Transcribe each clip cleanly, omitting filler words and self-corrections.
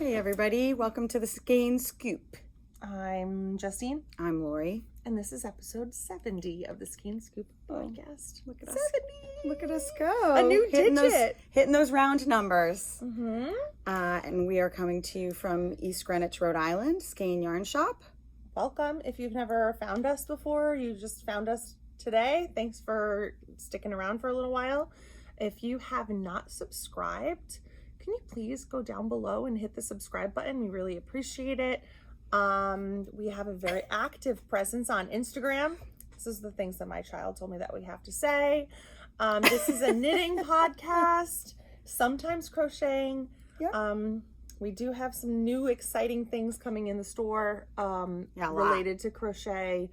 Hey everybody, welcome to the Skein Scoop. I'm Justine. I'm Lori. And this is episode 70 of the Skein Scoop Podcast. Look at 70! us. Look at us go. A new digit. Hitting those round numbers. Mm-hmm. And we are coming to you from East Greenwich, Rhode Island, Skein Yarn Shop. Welcome. If you've never found us before, you just found us today. Thanks for sticking around for a little while. If you have not subscribed, can you please go down below and hit the subscribe button? We really appreciate it. We have a very active presence on Instagram. This is the things that my child told me that we have to say. This is a knitting podcast, sometimes crocheting. Yep. We do have some new exciting things coming in the store related to crochet.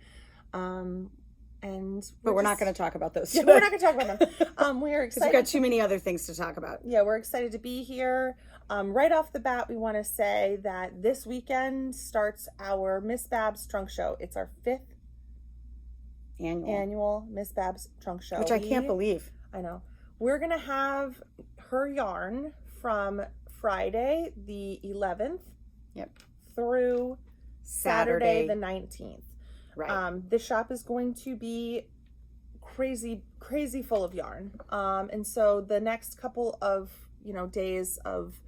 But we're not going to talk about those. Yeah, we're not going to talk about them. We're excited. We've got too many other things to talk about. Yeah, we're excited to be here. Right off the bat, we want to say that this weekend starts our Miss Babs Trunk Show. It's our 5th annual Miss Babs Trunk Show. Which I can't believe. I know. We're going to have her yarn from Friday the 11th through Saturday the 19th. Right. The shop is going to be crazy full of yarn. And so the next couple of, days of,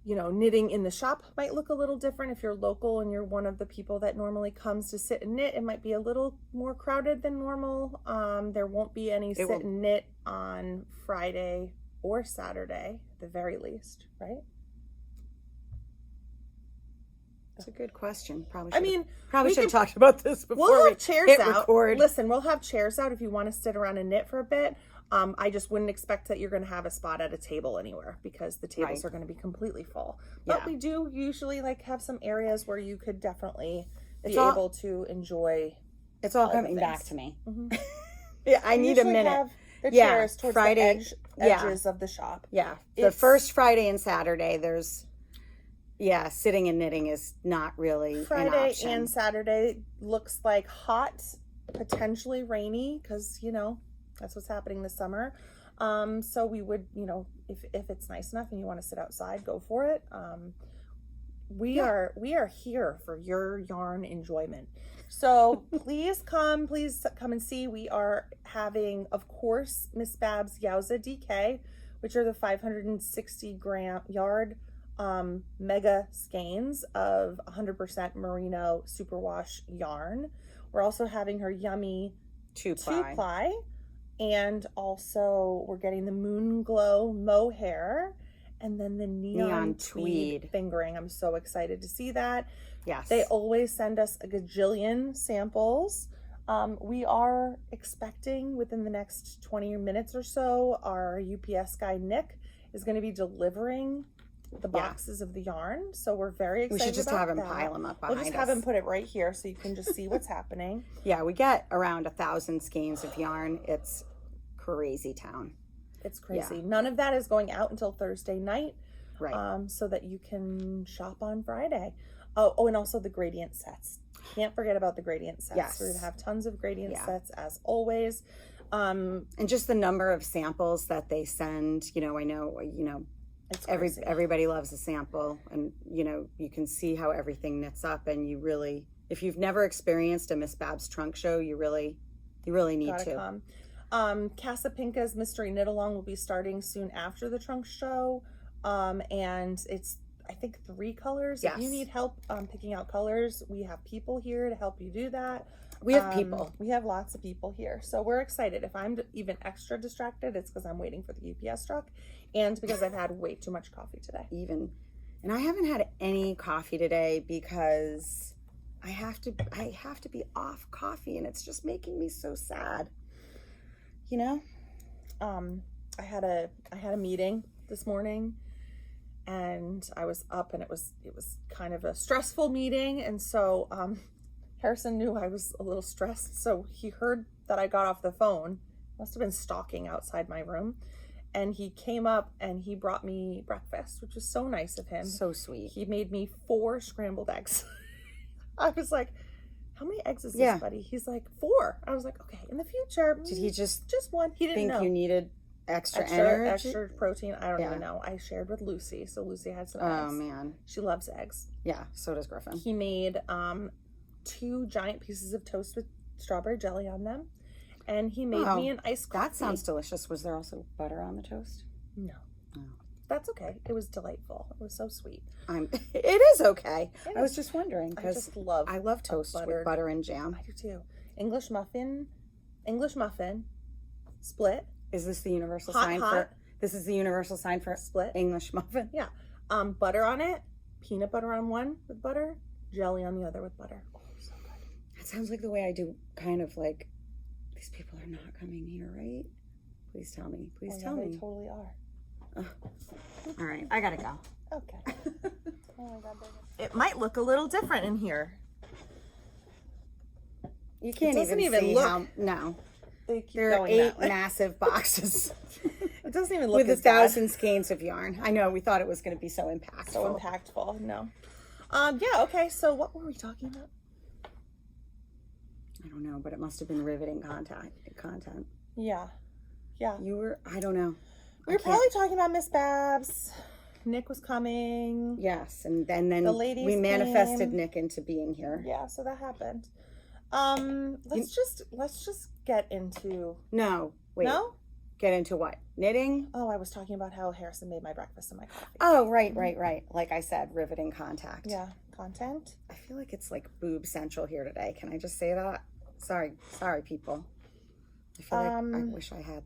knitting in the shop might look a little different. If you're local and you're one of the people that normally comes to sit and knit, it might be a little more crowded than normal. There won't be any sit and knit on Friday or Saturday, at the very least, right? That's a good question. Probably should have talked about this before we'll have chairs out. Record. Listen, we'll have chairs out if you want to sit around and knit for a bit. I just wouldn't expect that you're going to have a spot at a table anywhere because the tables are going to be completely full. But we do usually have some areas where you could definitely be able to enjoy. It's all coming back to me. Mm-hmm. Yeah, I need a minute. Have the chairs towards Friday, the edges of the shop. Yeah, the first Friday and Saturday, there's. Yeah, sitting and knitting is not really Friday an option. And Saturday looks like hot, potentially rainy, because, that's what's happening this summer. So we would, if it's nice enough and you want to sit outside, go for it. We are here for your yarn enjoyment. So please come and see. We are having, of course, Miss Babs Yowza DK, which are the 560 yard mega skeins of 100% merino superwash yarn. We're also having her yummy two ply, and also we're getting the moon glow mohair, and then the neon tweed fingering. I'm so excited to see that. Yes, they always send us a gajillion samples. We are expecting within the next 20 minutes or so, our UPS guy Nick is going to be delivering the boxes of the yarn, so we're very excited. We should just about have him that. pile them up behind We'll just us. have him put it right here so you can just see what's happening. Yeah, we get around 1,000 skeins of yarn. It's crazy town. It's crazy. Yeah. None of that is going out until Thursday night, right? So that you can shop on Friday. Oh, and also the gradient sets. Can't forget about the gradient sets. Yes, we're gonna have tons of gradient sets as always. And just the number of samples that they send. I know. Everybody loves a sample, and you can see how everything knits up, and you really, if you've never experienced a Miss Babs Trunk Show, you really need to come. Casa Pinka's Mystery Knit Along will be starting soon after the Trunk Show, and it's I think 3 colors. Yes. If you need help picking out colors, we have people here to help you do that. We have people. We have lots of people here, so we're excited. If I'm even extra distracted, it's because I'm waiting for the UPS truck, and because I've had way too much coffee today. And I haven't had any coffee today because I have to be off coffee, and it's just making me so sad. I had a meeting this morning, and I was up, and it was kind of a stressful meeting, and so Harrison knew I was a little stressed, so he heard that I got off the phone. Must have been stalking outside my room. And he came up and he brought me breakfast, which was so nice of him. So sweet. He made me 4 scrambled eggs. I was like, how many eggs is this, buddy? He's like, 4. I was like, okay, in the future. Did he just one? He didn't know. You needed extra energy. Extra protein. I don't even know. I shared with Lucy, so Lucy had some eggs. Oh man, she loves eggs. Yeah, so does Griffin. He made 2 giant pieces of toast with strawberry jelly on them, and he made me an iced coffee. That sounds delicious. Was there also butter on the toast? No. Oh. That's okay. It was delightful. It was so sweet. It is okay. I was just wondering because I love toast with butter and jam. I do too. English muffin, split. Is this the universal sign for? This is the universal sign for split English muffin. Yeah. Butter on it, peanut butter on one with butter, jelly on the other with butter. Oh, so good. That sounds like the way I do. Kind of like these people are not coming here, right? Please tell me. Please tell me. They totally are. All right, I gotta go. Okay. Oh my God, it might look a little different in here. You can't even see look. No. There are 8 massive boxes. It doesn't even look with 1,000 skeins of yarn. I know we thought it was going to be so impactful. So impactful. No. Yeah. Okay. So what were we talking about? I don't know, but it must have been riveting content. Yeah. Yeah. You were. I don't know. We were probably talking about Miss Babs. Nick was coming. Yes, and then the ladies we manifested came. Nick into being here. Yeah, so that happened. Let's just get into. No, wait. No. Get into what? Knitting? Oh, I was talking about how Harrison made my breakfast and my coffee. Oh, right. Like I said, riveting contact. Yeah, content. I feel like it's like boob central here today. Can I just say that? Sorry, people. I feel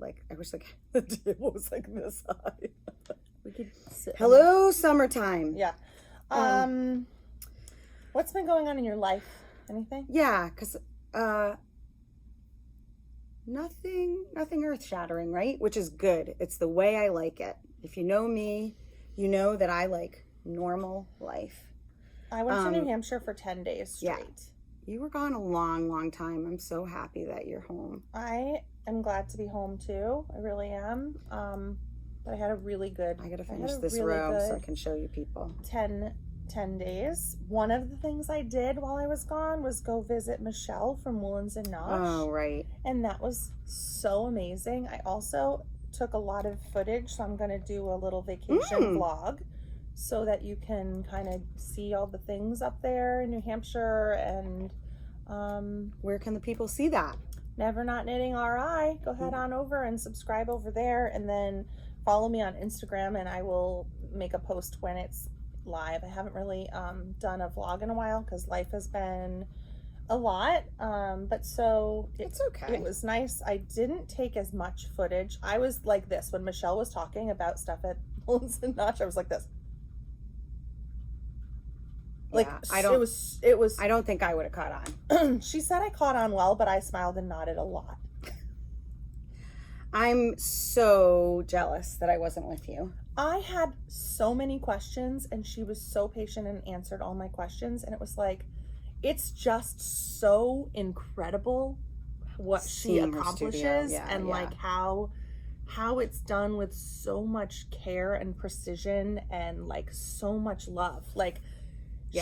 like I wish the table was like this high. We could sit. Hello, summertime. Yeah. What's been going on in your life? Anything? Yeah, because nothing earth shattering, right? Which is good. It's the way I like it. If you know me, you know that I like normal life. I went to New Hampshire for 10 days straight. Yeah. You were gone a long time. I'm so happy that you're home. I am glad to be home too. I really am. But I had a really good. I gotta finish this row so I can show you people. 10 days. One of the things I did while I was gone was go visit Michelle from Woolens and Notch. Oh, right. And that was so amazing. I also took a lot of footage, so I'm going to do a little vacation vlog so that you can kind of see all the things up there in New Hampshire. And where can the people see that? Never Not Knitting RI. Go head on over and subscribe over there, and then follow me on Instagram, and I will make a post when it's live. I haven't really done a vlog in a while because life has been a lot, but so it's okay. It was nice. I didn't take as much footage. I was like this when Michelle was talking about stuff at Woolens and Notch. I was like this. Like, yeah, it was I don't think I would have caught on. She said I caught on well, but I smiled and nodded a lot. I'm so jealous that I wasn't with you. I had so many questions, and she was so patient and answered all my questions. And it was like, it's just so incredible what she accomplishes, and like how it's done with so much care and precision and like so much love. Like,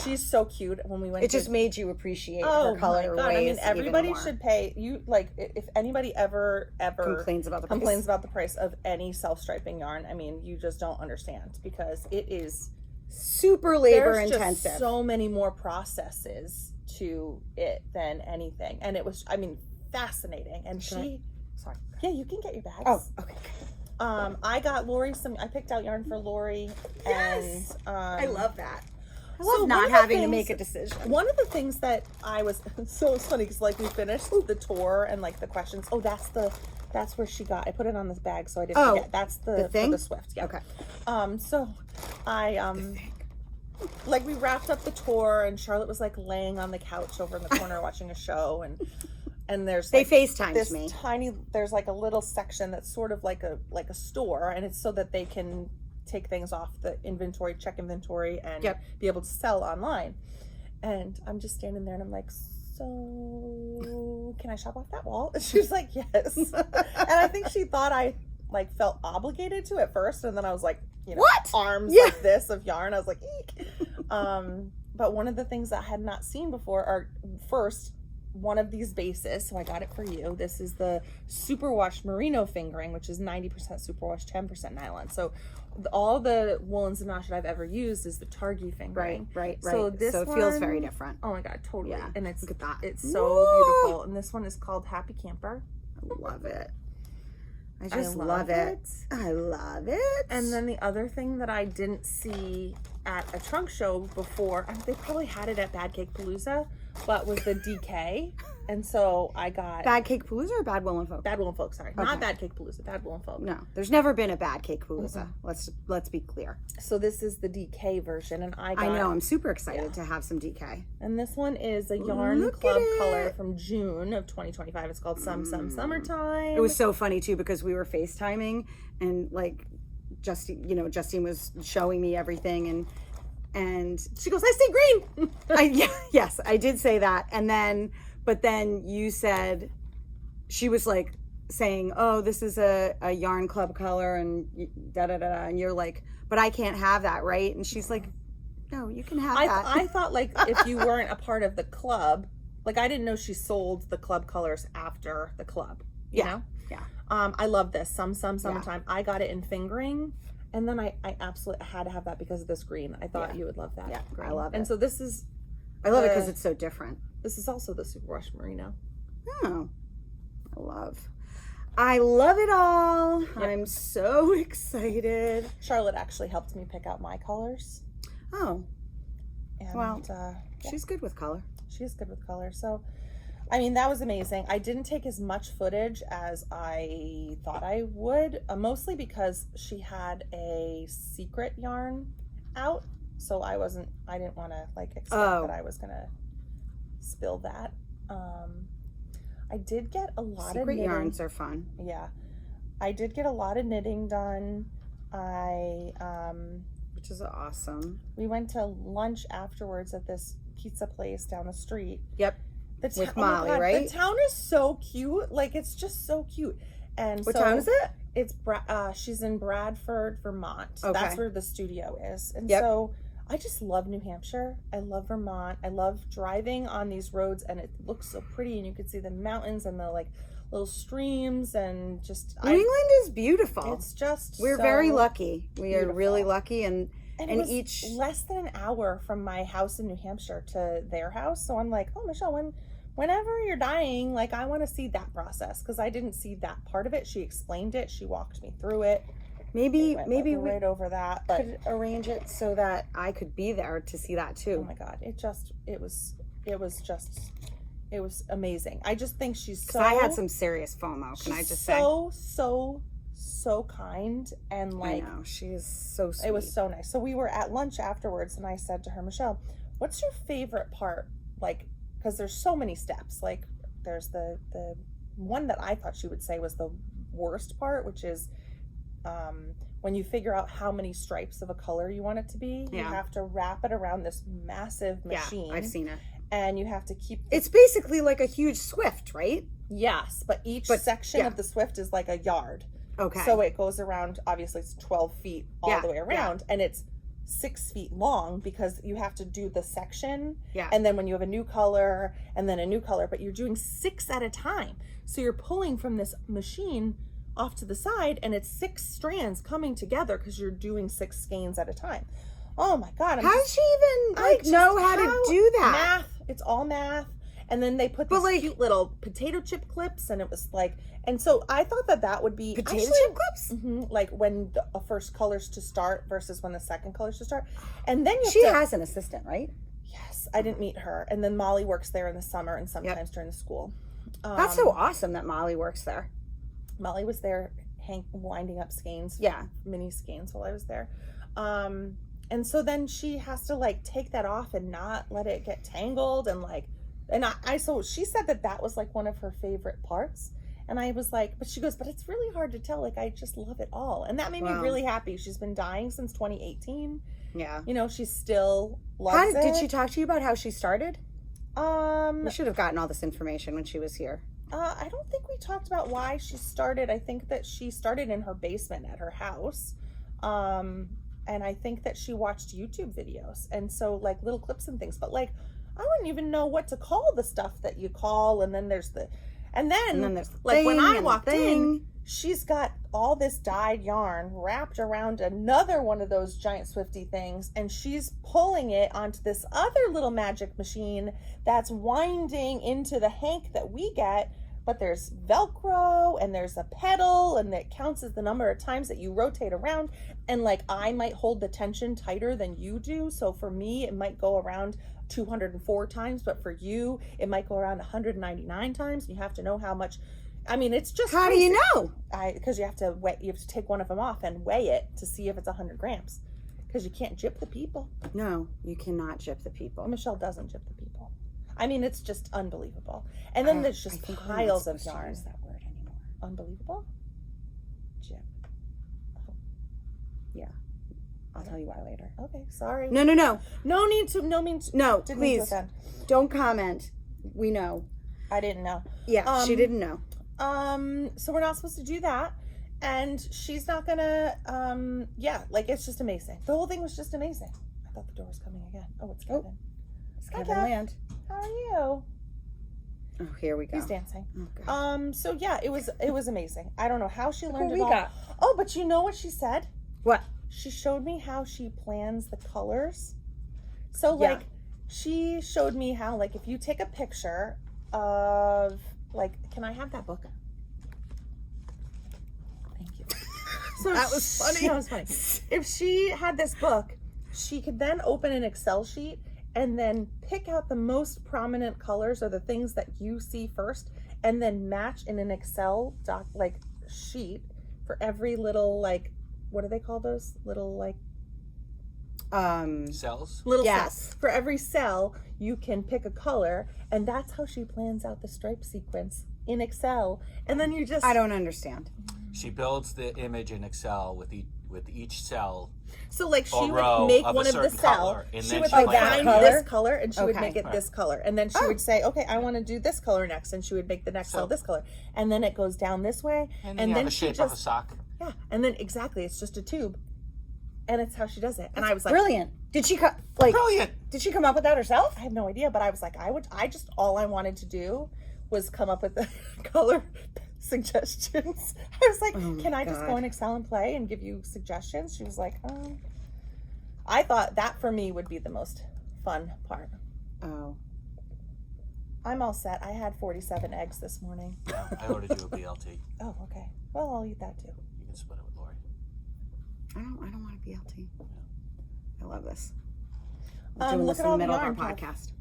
she's so cute. When we went, it just made you appreciate her color ways. I mean, everybody should pay. You like, if anybody ever complains about the price of any self-striping yarn, I mean, you just don't understand, because it is super labor intensive. Just so many more processes to it than anything, and it was, I mean, fascinating. And sorry, yeah, you can get your bags. Oh, okay. I got Lori I picked out yarn for Lori. Yes, and I love that. I love not having to make a decision. One of the things that I was, so it's funny because like we finished the tour and like the questions. Oh, that's where she got. I put it on this bag so I didn't forget. That's the thing, for the Swift. Yeah. Okay. So I like we wrapped up the tour, and Charlotte was like laying on the couch over in the corner watching a show, and there's like, they FaceTimed this me. There's like a little section that's sort of like a store, and it's so that they can take things off the inventory, check inventory, and be able to sell online. And I'm just standing there, and I'm like, so can I shop off that wall? And she's like, yes. And I think she thought I like felt obligated to at first, and then I was like, you know, what? Arms like this of yarn. I was like, eek. But one of the things that I had not seen before are, first, one of these bases, so I got it for you. This is the superwash merino fingering, which is 90% superwash, 10% nylon. So all the woolens and that I've ever used is the Targhee fingering. Right. So this it feels very different. Oh my God, totally. Yeah. And it's, Look at that. It's so beautiful. And this one is called Happy Camper. I love it. I just love it. I love it. And then the other thing that I didn't see at a trunk show before, they probably had it at Bad Cake Palooza, but was the DK. And so I got Bad Cake Palooza or Bad Woollen Folk? Bad Woollen Folk, sorry. Okay. Not Bad Cake Palooza, Bad Woollen Folk. No, there's never been a Bad Cake Palooza. Let's be clear. So this is the DK version, and I know, I'm super excited to have some DK. And this one is a yarn club color from June of 2025. It's called Summertime. It was so funny too because we were FaceTiming and like Justine was showing me everything and she goes, I see green. Yes, I did say that. But then you said, she was like saying, oh, this is a yarn club color and da-da-da-da. And you're like, but I can't have that, right? And she's like, no, you can have that. I thought like if you weren't a part of the club, like I didn't know she sold the club colors after the club, you know? Yeah. I love this. Summertime. I got it in fingering. And then I absolutely had to have that because of this green. I thought you would love that. Yeah, green. I love it. And so this is... I love it because it's so different. This is also the Superwash Merino. Oh, I love it all. Yep. I'm so excited. Charlotte actually helped me pick out my colors. Oh. And, well, she's good with color. She is good with color. So, I mean, that was amazing. I didn't take as much footage as I thought I would, mostly because she had a secret yarn out. So I didn't want to like expect that I was going to spill that. I did get a lot of knitting. Secret yarns are fun. Yeah. I did get a lot of knitting done. Which is awesome. We went to lunch afterwards at this pizza place down the street. Yep. With Molly, right? The town is so cute. Like, it's just so cute. And what town is it? It's she's in Bradford, Vermont. Okay. That's where the studio is. And yep. So I just love New Hampshire. I love Vermont. I love driving on these roads, and it looks so pretty, and you can see the mountains and the like little streams, and just New England is beautiful. It's just we're very lucky. We are really lucky, and it was each less than an hour from my house in New Hampshire to their house. So I'm like, oh, Michelle, whenever you're dying, like I want to see that process because I didn't see that part of it. She explained it. She walked me through it. Maybe we right over that, but could arrange it so that I could be there to see that too. Oh my God, it was amazing. I just think she's so. I had some serious FOMO. Can I just say? So kind and like. I know, she is so sweet. It was so nice. So we were at lunch afterwards, and I said to her, Michelle, "What's your favorite part?" Like, because there's so many steps. Like, there's the one that I thought she would say was the worst part, which is. When you figure out how many stripes of a color you want it to be, you have to wrap it around this massive machine. Yeah, I've seen it. And you have to keep... It's basically like a huge Swift, right? Yes, but each section of the Swift is like a yard. Okay. So it goes around, obviously it's 12 feet all the way around, and it's 6 feet long because you have to do the section. Yeah. And then when you have a new color, and then a new color, but you're doing 6 at a time. So you're pulling from this machine off to the side, and it's 6 strands coming together because you're doing 6 skeins at a time. Oh my God! How does she even know how to do that? Math. It's all math. And then they put these cute little potato chip clips, and it was like, and so I thought that would be potato chip clips, like when the first colors to start versus when the second colors to start, and then she has an assistant, right? Yes, I didn't meet her, and then Molly works there in the summer and sometimes during the school. That's so awesome that Molly works there. Molly was there winding up skeins, mini skeins while I was there. And so then she has to like take that off and not let it get tangled so she said that was like one of her favorite parts. And I was like, but she goes, but it's really hard to tell. Like, I just love it all. And that made me really happy. She's been dyeing since 2018. Yeah. You know, she still loves it. Did she talk to you about how she started? We should have gotten all this information when she was here. I don't think we talked about why she started. I think that she started in her basement at her house. And I think that she watched YouTube videos. And so like little clips and things. But like, I wouldn't even know what to call the stuff that you call. And then there's there's like when I walked in, she's got all this dyed yarn wrapped around another one of those giant Swifty things, and she's pulling it onto this other little magic machine that's winding into the hank that we get. But there's Velcro and there's a pedal, and it counts as the number of times that you rotate around. And like, I might hold the tension tighter than you do. So for me, it might go around 204 times, but for you, it might go around 199 times. You have to know how much. I mean, it's just how crazy. do you know? Because you have to weigh, you have to take one of them off and weigh it to see if it's 100 grams. Because you can't gyp the people. No, you cannot gyp the people. Michelle doesn't gyp the people. I mean, it's just unbelievable. And then there's just piles of yarn. Use that word anymore. Unbelievable. Gyp. Oh. Yeah, I'll tell you why later. Okay, sorry. No. No need to. No means. No, Didn't mean to please offend. don't comment. We know. I didn't know. Yeah, she didn't know. So we're not supposed to do that, and she's not gonna. Yeah, like, it's just amazing. The whole thing was just amazing. I thought the door was coming again. Oh, it's Kevin. It's Hi, Kevin Kev. Land. How are you? Oh, here we go. He's dancing. Oh, God. So yeah, it was amazing. I don't know how she learned Who it we all. got? Oh, but you know what she said? What? She showed me how she plans the colors. So Yeah. like, she showed me how, like, if you take a picture of, like, can I have that book? Thank you. So That was funny. That was funny. If she had this book, she could then open an Excel sheet and then pick out the most prominent colors or the things that you see first, and then match in an Excel doc, like, sheet for every little, like, what do they call those little, like, Cells? little Yes. cells? For every cell, you can pick a color, and that's how she plans out the stripe sequence in Excel. And then you just, I don't understand. She builds the image in Excel with each cell. so like, she a row would make of a one of the certain cell. color, and She then would she like plans find it. this color, and she would Okay. make it Right. this color. And then she would say, okay, I want to do this color next, and she would make the next cell So- this color. And then it goes down this way, And and you then have the she shape of a just, sock. yeah, and then exactly, it's just a tube, and it's how she does it. And I was like, Brilliant. Did she come up with that herself? I have no idea, but I was like, all I wanted to do was come up with the color suggestions. I was like, Oh my can I just God. go in Excel and play and give you suggestions? She was like, I thought that for me would be the most fun part. Oh. I'm all set. I had 47 eggs this morning. Yeah, I ordered you a BLT. Oh, okay. Well, I'll eat that too. You can split it with Lori. I don't want a BLT. I love this. Look this at in all the the middle of our yarn, Kev. podcast.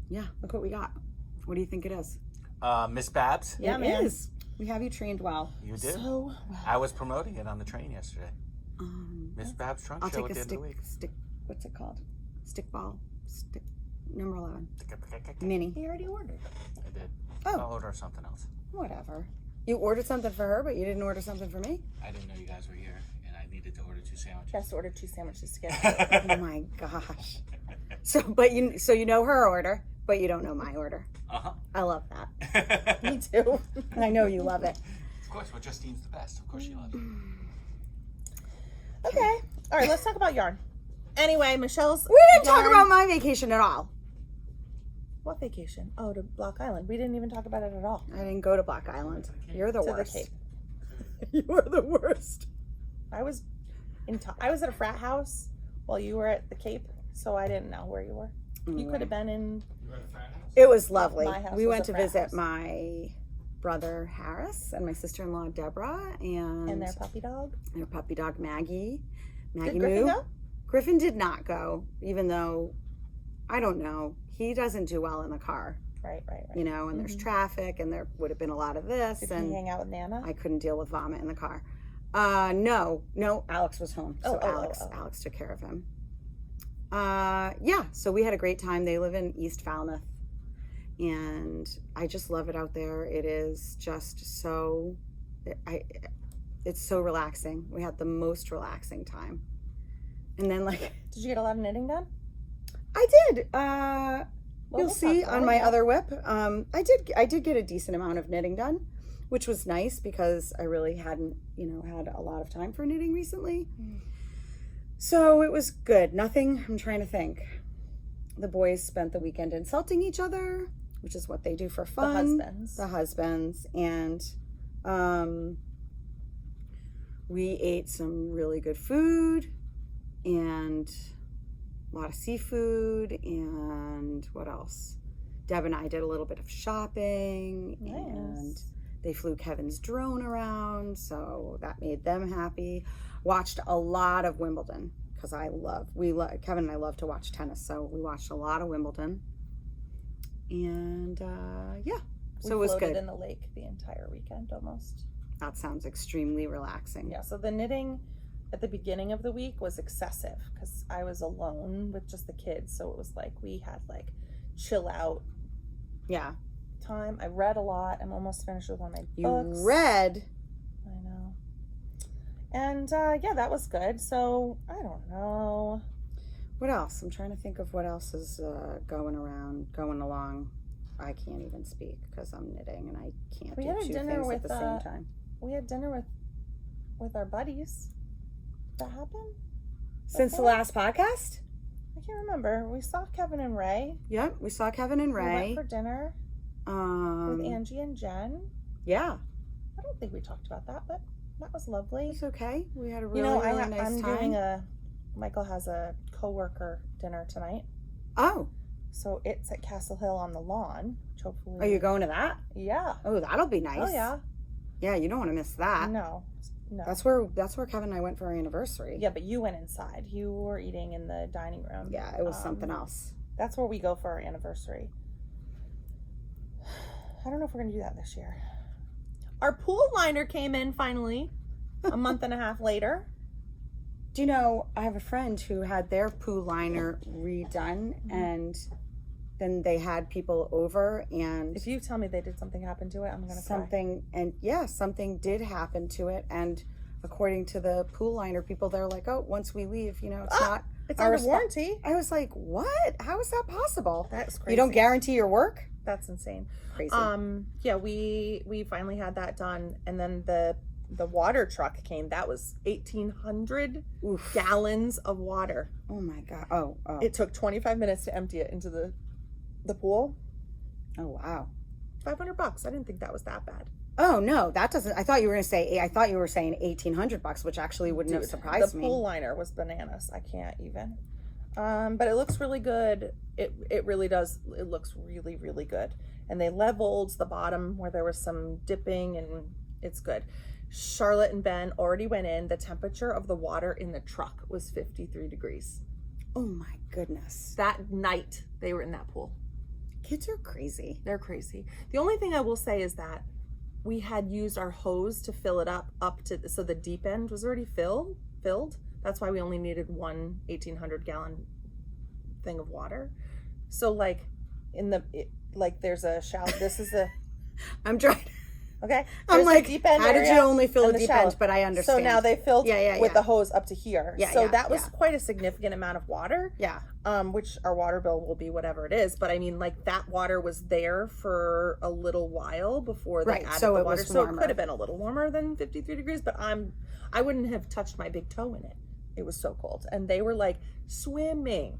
Yeah, look what we got. What do you think it is? Miss Babs, Yeah, It man. is. We have you trained well. you did. So, I was promoting it on the train yesterday. Miss Babs Trunk I'll Show take at a the end of the week. stick. What's it called? Stick ball. Stick number 11. Mini. he already ordered. I did. Oh. I'll order something else. Whatever. You ordered something for her, but you didn't order something for me? I didn't know you guys were here, and I needed to order 2 sandwiches. Just ordered 2 sandwiches to get. Oh my gosh. So you know her order, but you don't know my order. Uh-huh. I love that. Me too. I know you love it. Of course, well, Justine's the best. Of course she loves it. Okay. All right, let's talk about yarn. Anyway, Michelle's. We didn't talk yarn- about my vacation at all. What vacation? Oh, to Block Island. We didn't even talk about it at all. I didn't go to Block Island. You're the To the worst. Cape. You are the worst. I was I was at a frat house while you were at the Cape, so I didn't know where you were. You could have been in. It was lovely. My house We was went a to frat visit house. my brother Harris and my sister-in-law Deborah And their puppy dog. their puppy dog Maggie. Maggie Did Griffin Moo. go? Griffin did not go, even though I don't know. He doesn't do well in the car, Right. you know, and there's traffic and there would have been a lot of this Did and he hang out with Nana? I couldn't deal with vomit in the car. No, Alex was home. So Oh. Alex took care of him. Yeah, so we had a great time. They live in East Falmouth and I just love it out there. It is just so, it's so relaxing. We had the most relaxing time. And then like, Did you get a lot of knitting done? I did, Well, you'll we'll see talk on about my it, yeah. other whip. I did get a decent amount of knitting done, which was nice because I really hadn't, had a lot of time for knitting recently. So it was good. Nothing, I'm trying to think. The boys spent the weekend insulting each other, which is what they do for fun. The husbands. And we ate some really good food and a lot of seafood. And what else? Deb and I did a little bit of shopping. Nice. And they flew Kevin's drone around, so that made them happy. Watched a lot of Wimbledon because Kevin and I love to watch tennis, so we watched a lot of Wimbledon. And so it was good. We floated in the lake the entire weekend almost. That sounds extremely relaxing. Yeah, so the knitting at the beginning of the week was excessive because I was alone with just the kids, so it was like we had like chill out. Yeah. Time. I read a lot. I'm almost finished with one of my books. You read? I know. And that was good. So I don't know. What else? I'm trying to think of what else is going along. I can't even speak because I'm knitting and I can't do two things at the same time. We had dinner with our buddies. Did that happen? Since the last podcast? I can't remember. We saw Kevin and Ray. Yep, we saw Kevin and Ray. We went for dinner. With Angie and Jen. Yeah. I don't think we talked about that, but that was lovely. It's okay. We had a really nice time. Michael has a coworker dinner tonight. Oh. So it's at Castle Hill on the lawn, which hopefully. Are you going to that? Yeah. Oh, that'll be nice. Oh yeah. Yeah, you don't want to miss that. No. That's where Kevin and I went for our anniversary. Yeah, but you went inside. You were eating in the dining room. Yeah, it was something else. That's where we go for our anniversary. I don't know if we're going to do that this year. Our pool liner came in finally a month and a half later. Do you know, I have a friend who had their pool liner redone and then they had people over and... If you tell me they did something happen to it, I'm going to cry. Something did happen to it. And according to the pool liner people, they're like, oh, once we leave, it's under warranty. I was like, what? How is that possible? That's crazy. You don't guarantee your work? That's insane. Crazy. We finally had that done, and then the water truck came. That was 1,800 gallons of water. Oh my god! Oh. It took 25 minutes to empty it into the pool. Oh wow! $500. I didn't think that was that bad. Oh no, that doesn't. I thought you were saying $1,800, which actually wouldn't have surprised me. The pool liner was bananas. I can't even. But it looks really good. It really does. It looks really, really good. And they leveled the bottom where there was some dipping, and it's good. Charlotte and Ben already went in. The temperature of the water in the truck was 53 degrees. Oh my goodness. That night they were in that pool. Kids are crazy. They're crazy. The only thing I will say is that we had used our hose to fill it up to, so the deep end was already filled. That's why we only needed one 1,800 gallon thing of water. So like there's a shower. This is a. I'm trying. Okay. I'm like, deep end how did you only fill the deep end? But I understand. So now they filled with the hose up to here. Yeah. So that was quite a significant amount of water. Yeah. Which our water bill will be whatever it is. But I mean, like that water was there for a little while before they added the water. So it could have been a little warmer than 53 degrees, but I wouldn't have touched my big toe in it. It was so cold. And they were like swimming.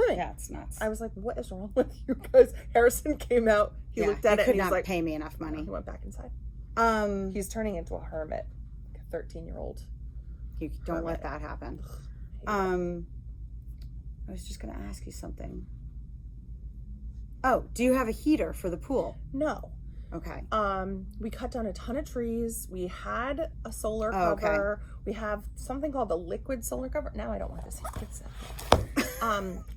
Yeah, it's nuts. I was like, what is wrong with you guys? Harrison came out. He looked at it and he's like, pay me enough money. He went back inside. He's turning into a hermit, like a 13-year-old. You don't let that happen. I was just going to ask you something. Oh, do you have a heater for the pool? No. Okay. We cut down a ton of trees. We had a solar cover. Okay. We have something called a liquid solar cover. Now I don't want this.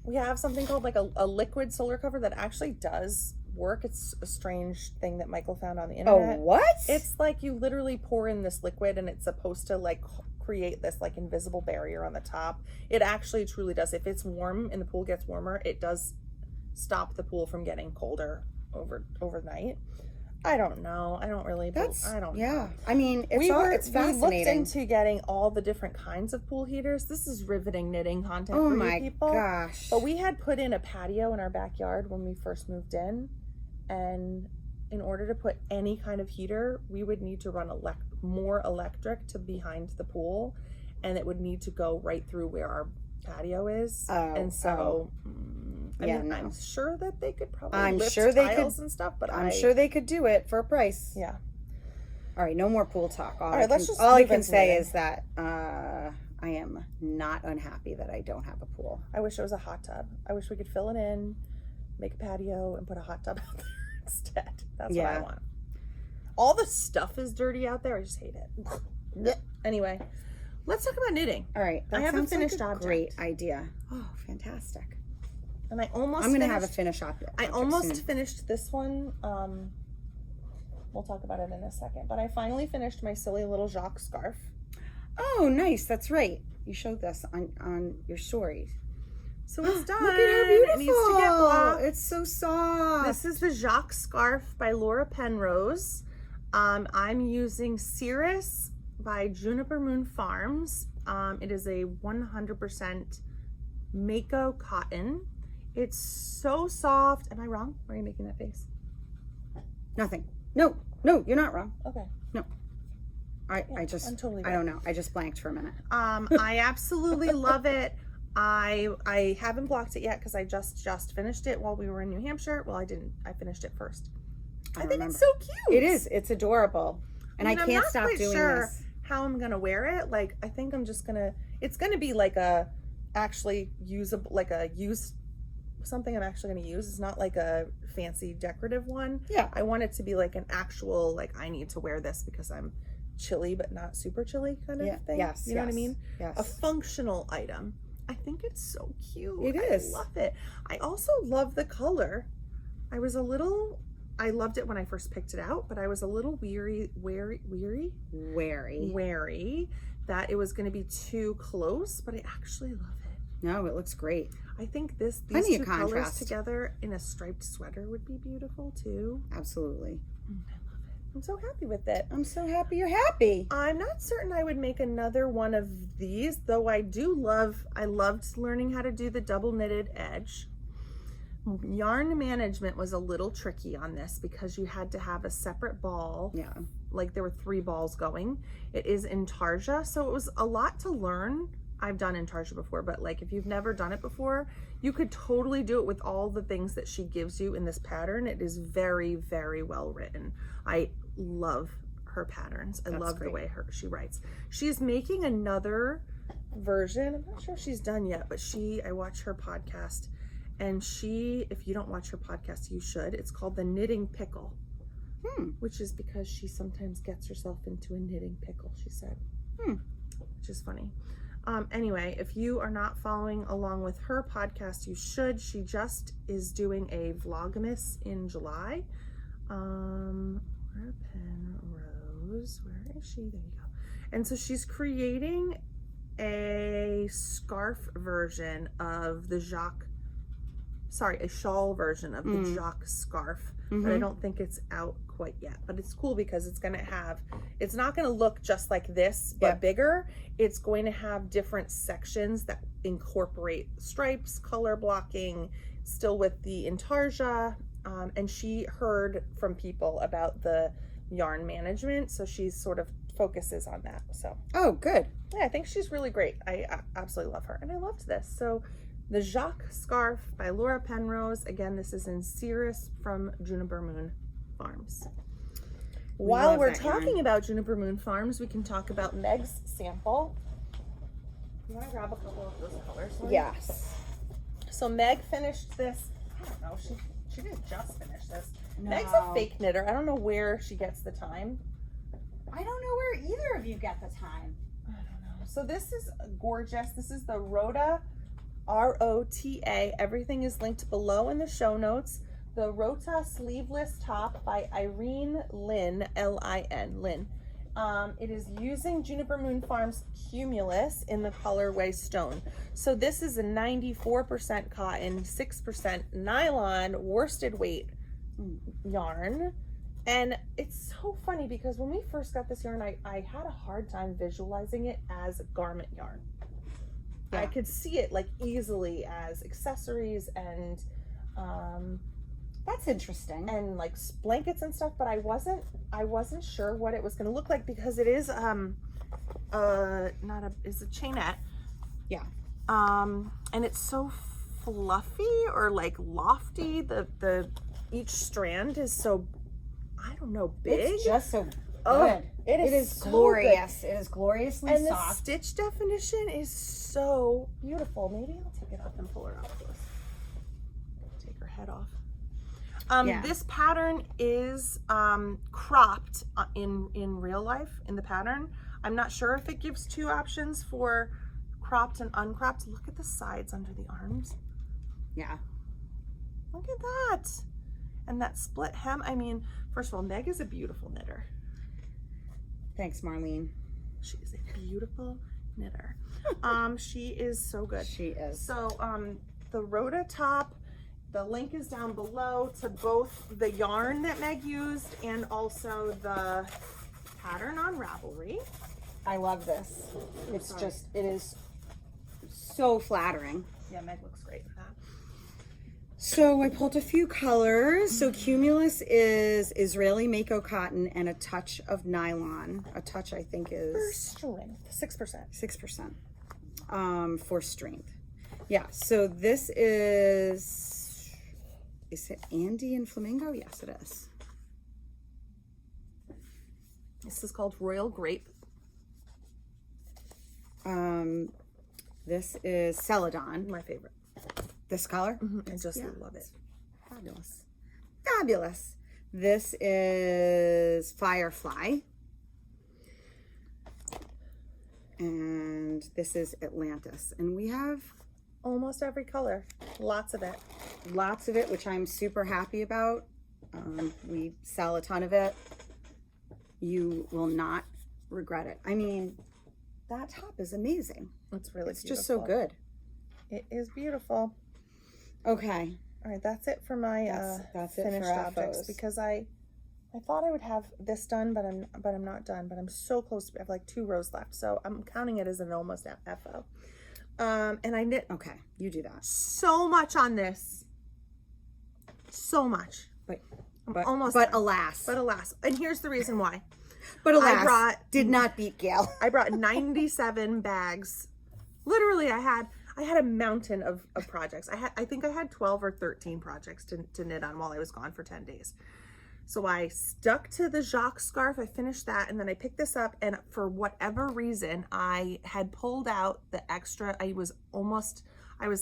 We have something called like a liquid solar cover that actually does work. It's a strange thing that Michael found on the internet. Oh, what? It's like you literally pour in this liquid and it's supposed to like create this like invisible barrier on the top. It actually truly does. If it's warm and the pool gets warmer, it does stop the pool from getting colder overnight. I don't know. I don't know. Yeah. I mean, it's fascinating. We looked into getting all the different kinds of pool heaters. This is riveting knitting content for you people. Oh my gosh. But we had put in a patio in our backyard when we first moved in. And in order to put any kind of heater, we would need to run more electric to behind the pool. And it would need to go right through where our patio is. No. I'm sure that they could probably I'm lift sure they tiles could, and stuff, but I'm sure they could do it for a price. Yeah. All right, no more pool talk. All right, let's just all I move can into say knitting. is that I am not unhappy that I don't have a pool. I wish it was a hot tub. I wish we could fill it in, make a patio, and put a hot tub out there instead. That's what I want. All the stuff is dirty out there. I just hate it. Anyway, let's talk about knitting. All right, that I have a sounds finished like a object. great idea. Oh, fantastic! And I almost I'm gonna finished, have a finished object. I almost soon. finished this one. We'll talk about it in a second. But I finally finished my silly little Jacques scarf. Oh, nice. That's right. You showed this on your stories. So it's done. Look at how beautiful. It needs to get blocked. It's so soft. This is the Jacques scarf by Laura Penrose. I'm using Cirrus by Juniper Moon Farms. It is a 100% Mako cotton. It's so soft. Am I wrong? Why are you making that face? Nothing. No, you're not wrong. Okay. No. I just, I'm totally I don't know. I just blanked for a minute. I absolutely love it. I haven't blocked it yet because I just finished it while we were in New Hampshire. Well, I didn't. I finished it first. I think it's so cute. It is. It's adorable. And I can't stop doing this. How I'm gonna wear it. Like, I think I'm just gonna, it's gonna be like a actually usable, like a used, something I'm actually gonna use. It's not like a fancy decorative one. Yeah. I want it to be like an actual, like, I need to wear this because I'm chilly but not super chilly kind of thing. Yes. You know what I mean? Yes. A functional item. I think it's so cute. It is. I love it. I also love the color. I loved it when I first picked it out, but I was a little wary that it was going to be too close, but I actually love it. No, it looks great. I think these Plenty two of colors contrast. together in a striped sweater would be beautiful too. Absolutely. I love it. I'm so happy with it. I'm so happy you're happy. I'm not certain I would make another one of these, though I loved learning how to do the double knitted edge. Yarn management was a little tricky on this because you had to have a separate ball. Yeah. Like there were 3 balls going. It is intarsia, so it was a lot to learn. I've done intarsia before, but like if you've never done it before, you could totally do it with all the things that she gives you in this pattern. It is very, very well written. I love her patterns. I love the way she writes. She's making another version. I'm not sure if she's done yet, but I watch her podcast, and if you don't watch her podcast, you should. It's called The Knitting Pickle, which is because she sometimes gets herself into a knitting pickle, she said, which is funny. Anyway, if you are not following along with her podcast, you should. She just is doing a Vlogmas in July. Where Penrose, where is she? There you go. And so she's creating a scarf version of the a shawl version of the Jacques scarf, but I don't think it's out quite yet. But it's cool because it's not gonna look just like this, but bigger. It's going to have different sections that incorporate stripes, color blocking, still with the intarsia. And she heard from people about the yarn management, so she sort of focuses on that. So good. Yeah, I think she's really great. I absolutely love her, and I loved this. So the Jacques scarf by Laura Penrose. Again, this is in Cirrus from Juniper Moon Farms. While we're talking about Juniper Moon Farms, we can talk about Meg's sample. You want to grab a couple of those colors? Yes. So Meg finished this. I don't know. She didn't just finish this. No. Meg's a fake knitter. I don't know where she gets the time. I don't know where either of you get the time. I don't know. So this is gorgeous. This is the Rota, R-O-T-A. Everything is linked below in the show notes. The Rota Sleeveless Top by Irene Lynn, L-I-N, Lynn. It is using Juniper Moon Farms Cumulus in the colorway Stone. So this is a 94% cotton, 6% nylon, worsted weight yarn. And it's so funny because when we first got this yarn, I had a hard time visualizing it as garment yarn. Yeah. I could see it like easily as accessories and that's interesting. And like blankets and stuff, but I wasn't sure what it was going to look like because it is it's a chainette. Yeah. And it's so fluffy or like lofty. The each strand is so, I don't know, big. It's just so good. Oh, it is so glorious. good. It is gloriously And soft. the stitch definition is so beautiful. Maybe I'll take it off and pull her out close. Take her head off. This pattern is cropped in real life in the pattern. I'm not sure if it gives two options for cropped and uncropped. Look at the sides under the arms. Yeah. Look at that. And that split hem. I mean, first of all, Meg is a beautiful knitter. Thanks, Marlene. She is a beautiful knitter. She is so good. She is. So the Rhoda top, the link is down below to both the yarn that Meg used and also the pattern on Ravelry. I love this. It's just, it is so flattering. Yeah, Meg looks great with that. So I pulled a few colors. So Cumulus is Israeli Mako cotton and a touch of nylon. A touch, I think, For is strength, 6%. 6% for strength. Yeah, so this is it Andean Flamingo? Yes, it is. This is called Royal Grape. This is Celadon. My favorite. This color? I just love it. Fabulous. Fabulous. This is Firefly. And this is Atlantis. And we have Almost every color. Lots of it. lots of it, which I'm super happy about. We sell a ton of it. You will not regret it. I mean, that top is amazing. It's really It's just so good. It is beautiful. Okay. All right, that's it for my that's it finished for our objects foes. because I thought I would have this done, but I'm not done. But I'm so close to. I have like 2 rows left, so I'm counting it as an almost FO. And I knit Okay, you do that. so much on this, so much. But almost But done. alas. But alas, and here's the reason why. But alas, did not beat Gail. I brought 97 bags. Literally, I had a mountain of projects. I think I had 12 or 13 projects to knit on while I was gone for 10 days. So I stuck to the Jacques scarf. I finished that, and then I picked this up, and for whatever reason, I had pulled out the extra. I was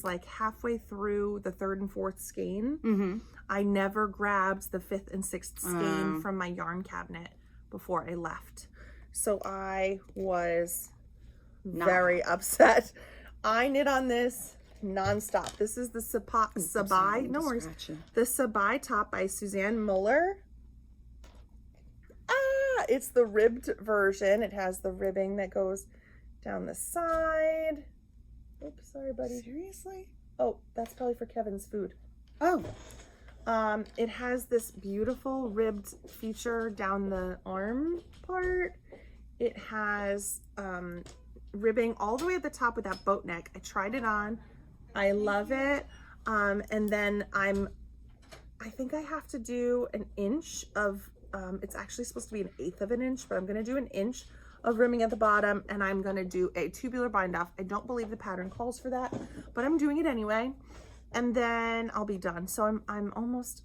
like halfway through the 3rd and 4th skein. Mm-hmm. I never grabbed the 5th and 6th skein from my yarn cabinet before I left. So I was very upset. I knit on this nonstop. This is the Sabai, no worries. The Sabai top by Susanne Muller. It's the ribbed version. It has the ribbing that goes down the side. Oops, sorry, buddy. Seriously? Oh, that's probably for Kevin's food. Oh. It has this beautiful ribbed feature down the arm part. It has ribbing all the way at the top with that boat neck. I tried it on. I love it. And then I think I have to do an inch of, it's actually supposed to be 1/8 of an inch, but I'm going to do an inch of ribbing at the bottom, and I'm going to do a tubular bind off. I don't believe the pattern calls for that, but I'm doing it anyway. And then I'll be done. So I'm almost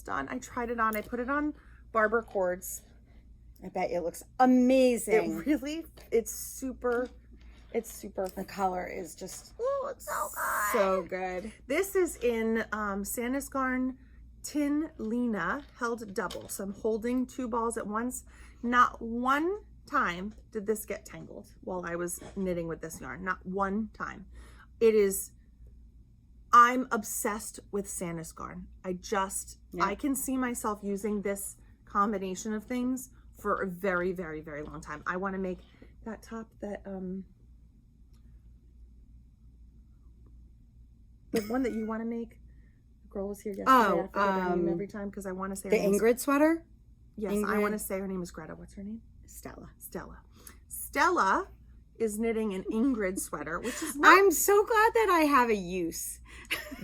done. I tried it on. I put it on barber cords. I bet it looks amazing. It's super. The color is just It's so good. so good. This is in Sandisgarn Tynn Line held double. So I'm holding 2 balls at once. Not one time did this get tangled while I was knitting with this yarn. Not one time. I'm obsessed with Sandisgarn. I can see myself using this combination of things for a very, very, very long time. I want to make that top that the one that you want to make. The girl was here yesterday. I forget her name every time because I want to say her The name. Ingrid sweater? Yes, Ingrid. I want to say her name is Greta. What's her name? Stella. Stella is knitting an Ingrid sweater, which is not... I'm so glad that I have a use.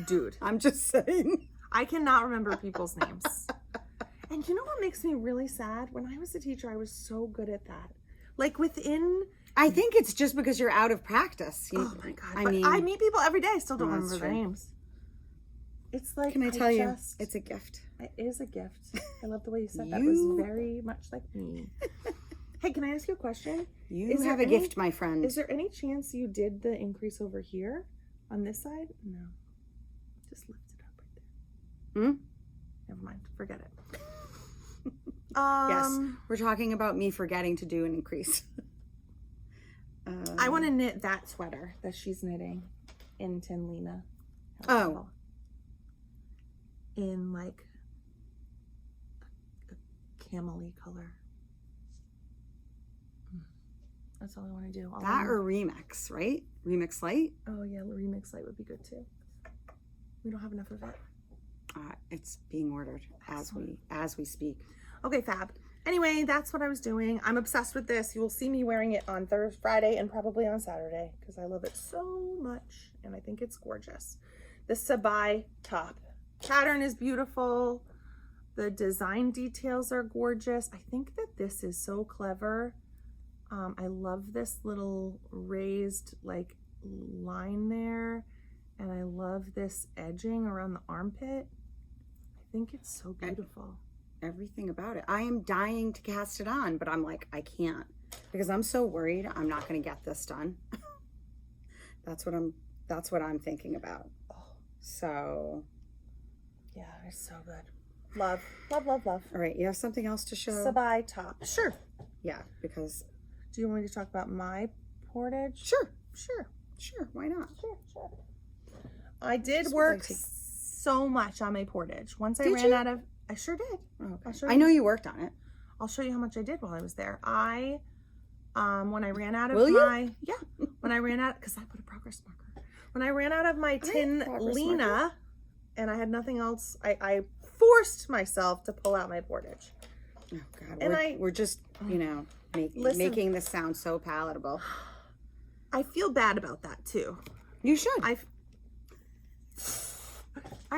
Dude. I'm just saying. I cannot remember people's names. And you know what makes me really sad? When I was a teacher, I was so good at that. Like within... I think it's just because you're out of practice. Oh my God. I I meet people every day. I still don't No, remember that's their true. names. It's like, Can I tell you? It's a gift. It is a gift. I love the way you said that. It was very much like me. Hey, can I ask you a question? You have a gift, my friend. Is there any chance you did the increase over here on this side? No. Just lift it up right there. Never mind. Forget it. Yes. We're talking about me forgetting to do an increase. I want to knit that sweater that she's knitting in Tynn Line. Oh. In like a camel-y color. That's all I want to do. That or Remix, right? Remix Light? Oh yeah, Remix Light would be good too. We don't have enough of it. It's being ordered as we speak. Okay, fab. Anyway, that's what I was doing. I'm obsessed with this. You will see me wearing it on Thursday, Friday, and probably on Saturday because I love it so much and I think it's gorgeous. The Sabai top. Pattern is beautiful. The design details are gorgeous. I think that this is so clever. I love this little raised like line there. And I love this edging around the armpit. I think it's so beautiful. Everything about it. I am dying to cast it on, but I'm like, I can't because I'm so worried I'm not going to get this done. That's what I'm thinking about. So yeah, it's so good. Love, love, love, love. All right, you have something else to show? Sabai top. Sure. Yeah, because do you want me to talk about my portage? Sure. Why not? Sure. I did work so much on my portage. Once I ran out of, I sure did. Oh, okay. I know you worked on it. I'll show you how much I did while I was there. When I ran out of when I ran out, because I put a progress marker. When I ran out of my Tynn Line and I had nothing else, I forced myself to pull out my portage. Oh God, and we're just, making this sound so palatable. I feel bad about that too. You should. I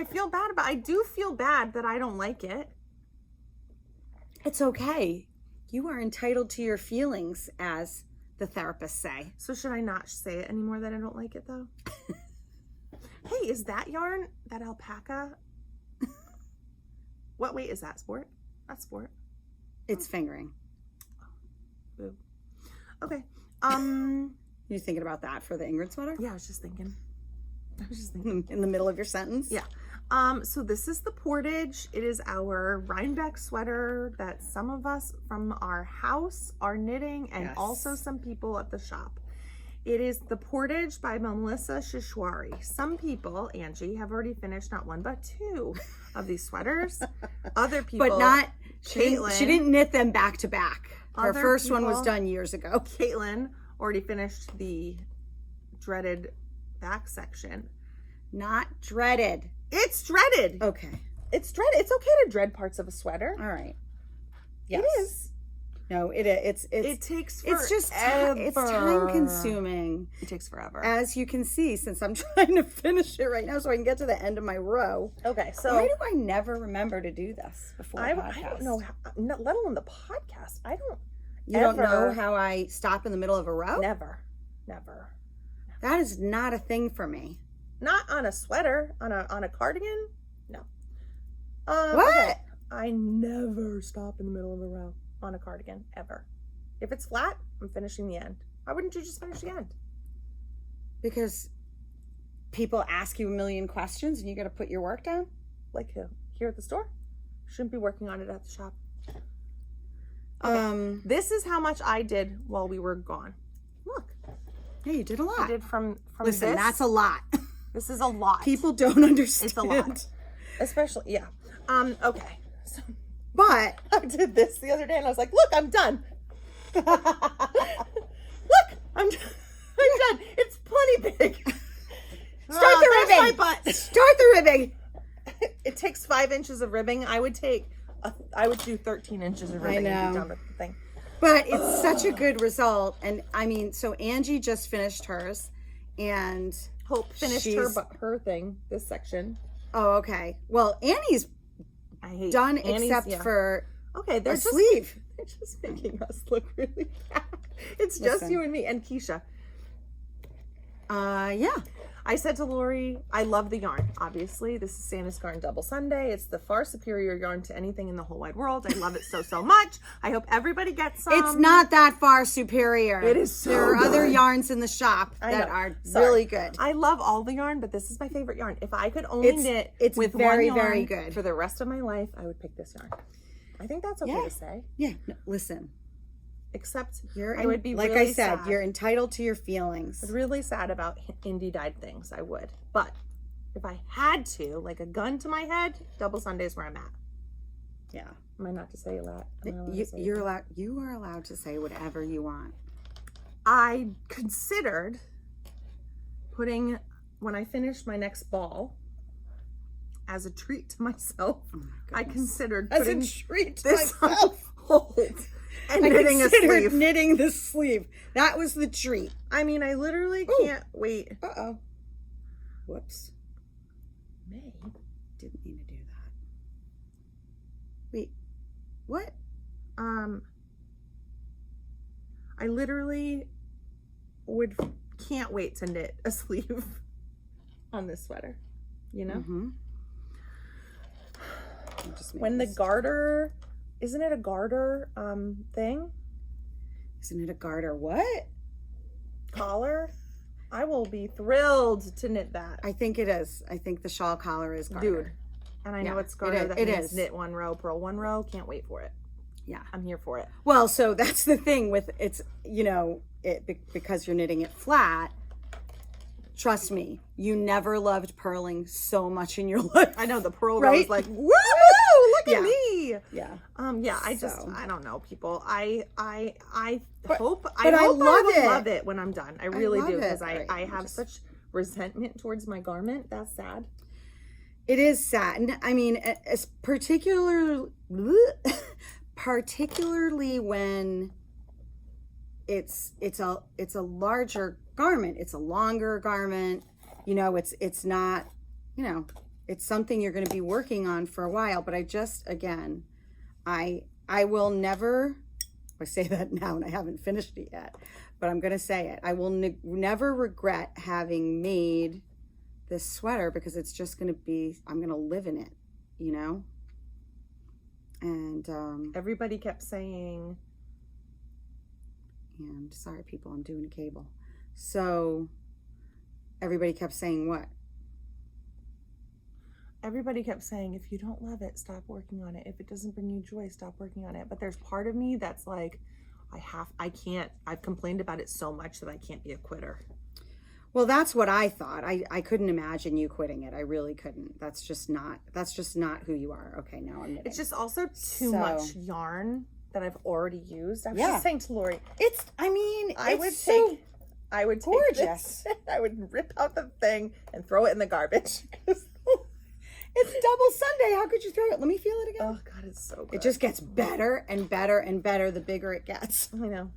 feel bad I do feel bad that I don't like it. It's okay. You are entitled to your feelings, as the therapists say. So should I not say it anymore that I don't like it though? Hey, is that yarn, that alpaca? What weight is that, Sport? That's Sport. It's fingering. Boo. Okay. You thinking about that for the Ingrid sweater? Yeah, I was just thinking. In the middle of your sentence? Yeah. So this is the portage. It is our Rhinebeck sweater that some of us from our house are knitting and also some people at the shop. It is the Portage by Melissa Shishwari. Some people, Angie, have already finished not one but two of these sweaters. Other people, but not Caitlin. She didn't knit them back to back. Her Other first one people, was done years ago. Caitlin already finished the dreaded back section. Not dreaded. It's dreaded. Okay. It's dreaded. It's okay to dread parts of a sweater. All right. Yes. It is. No, it takes forever. It's just it's time consuming. It takes forever. As you can see, since I'm trying to finish it right now so I can get to the end of my row. Okay, so why do I never remember to do this before a podcast? I don't know how, let alone the podcast. You don't know how I stop in the middle of a row? Never. That is not a thing for me. Not on a sweater, on a cardigan? No. What? Okay. I never stop in the middle of a row on a cardigan, ever. If it's flat, I'm finishing the end. Why wouldn't you just finish the end? Because people ask you a million questions and you got to put your work down? Like who? Here at the store? Shouldn't be working on it at the shop. Okay. This is how much I did while we were gone. Look. Yeah, you did a lot. I did from Listen, this. that's a lot. This is a lot. People don't understand. It's a lot. Especially, yeah. Okay. So, but I did this the other day and I was like, look, I'm done. Look, I'm done. It's plenty big. Start the ribbing. My butt. Start the ribbing. It takes 5 inches of ribbing. I would do 13 inches of ribbing and be done with the thing. But it's such a good result. And I mean, so Angie just finished hers and Hope finished her thing, this section. Oh, okay. Well, Annie's done except for they're a sleeve. They're just making us look really bad. It's just you and me and Keisha. Yeah. I said to Lori, I love the yarn. Obviously, this is Santa's Garden Double Sundae. It's the far superior yarn to anything in the whole wide world. I love it so much. I hope everybody gets some. It's not that far superior. It is so There are good. other yarns in the shop that are really good. I love all the yarn, but this is my favorite yarn. If I could only knit with very, one yarn very good for the rest of my life, I would pick this yarn. I think that's okay to say. Yeah, no, listen. Except I would be like really I said, sad. you're entitled to your feelings. I was really sad about indie dyed things. I would, but if I had to, like a gun to my head, Double Sundae is where I'm at. Yeah. Am I not to say that? You are allowed to say whatever you want. I considered putting, when I finish my next ball, as a treat to myself, I considered As putting a treat to this myself. on hold and I knitting a considered sleeve. knitting the sleeve. That was the treat. I mean, I literally can't wait. Uh-oh. Whoops. May. Didn't mean to do that. Wait. What? I literally can't wait to knit a sleeve on this sweater, you know? Mm-hmm. When the garter, isn't it a garter thing? Isn't it a garter? What? Collar? I will be thrilled to knit that. I think it is. I think the shawl collar is garter. Dude. And I know Yeah, it's garter. it That means is. knit one row, purl one row. Can't wait for it. Yeah. I'm here for it. Well, so that's the thing with it's, because you're knitting it flat. Trust me, you never loved purling so much in your life. I know the purl row Right? is like, woo! Look at me. Yeah. I don't know, people. I hope but I I will love it. love it when I'm done. I really love do, it. because All right, I let me have just- such resentment towards my garment. That's sad. It is sad. And I mean, it's particularly when it's a larger garment. It's a longer garment. It's not, it's something you're going to be working on for a while. But I will never, I say that now and I haven't finished it yet, but I'm going to say it. I will never regret having made this sweater, because it's just going to be, I'm going to live in it, and Everybody kept saying, and sorry people, I'm doing a cable. So everybody kept saying what? Everybody kept saying, if you don't love it, stop working on it. If it doesn't bring you joy, stop working on it. But there's part of me that's like, I've complained about it so much that I can't be a quitter. Well, that's what I thought. I couldn't imagine you quitting it. I really couldn't. That's just not who you are. Okay, now I'm knitting. It's just also too much yarn that I've already used. I was Yeah. just saying to Lori, I would gorgeous. This, I would rip out the thing and throw it in the garbage. It's Double Sundae. How could you throw it? Let me feel it again. Oh God, it's so good. It just gets better and better and better the bigger it gets. I know.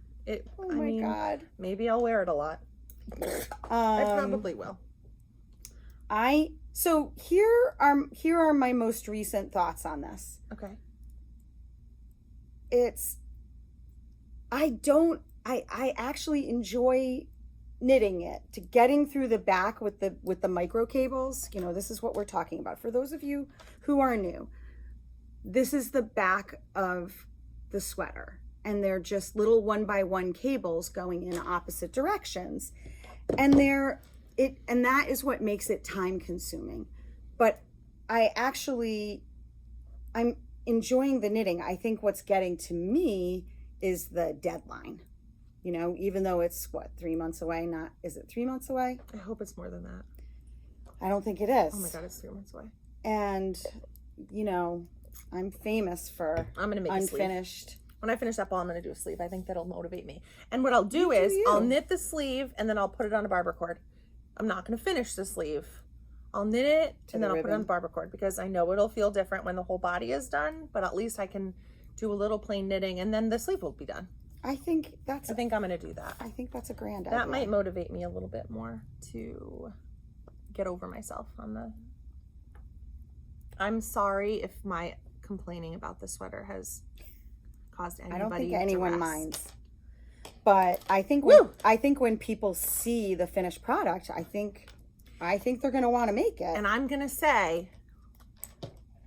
Oh my God. Maybe I'll wear it a lot. I probably will. So here are my most recent thoughts on this. Okay. I actually enjoy knitting it, to getting through the back with the micro cables. This is what we're talking about. For those of you who are new, this is the back of the sweater, and they're just little 1x1 cables going in opposite directions. And that is what makes it time consuming. But I'm enjoying the knitting. I think what's getting to me is the deadline. Even though it's 3 months away, is it 3 months away? I hope it's more than that. I don't think it is. Oh my God, it's 3 months away. And, I'm famous for I'm gonna make unfinished. A sleeve. When I finish that ball, I'm gonna do a sleeve. I think that'll motivate me. And what I'll do is I'll knit the sleeve and then I'll put it on a barber cord. I'm not gonna finish the sleeve. I'll knit it and then I'll put it on the barber cord, because I know it'll feel different when the whole body is done, but at least I can do a little plain knitting and then the sleeve will be done. I think I'm gonna do that. I think that's a grand idea. That might motivate me a little bit more to get over myself on the. I'm sorry if my complaining about the sweater has caused anybody. I don't think anyone duress. minds. But I think when people see the finished product, I think I think they're going to want to make it. And I'm going to say,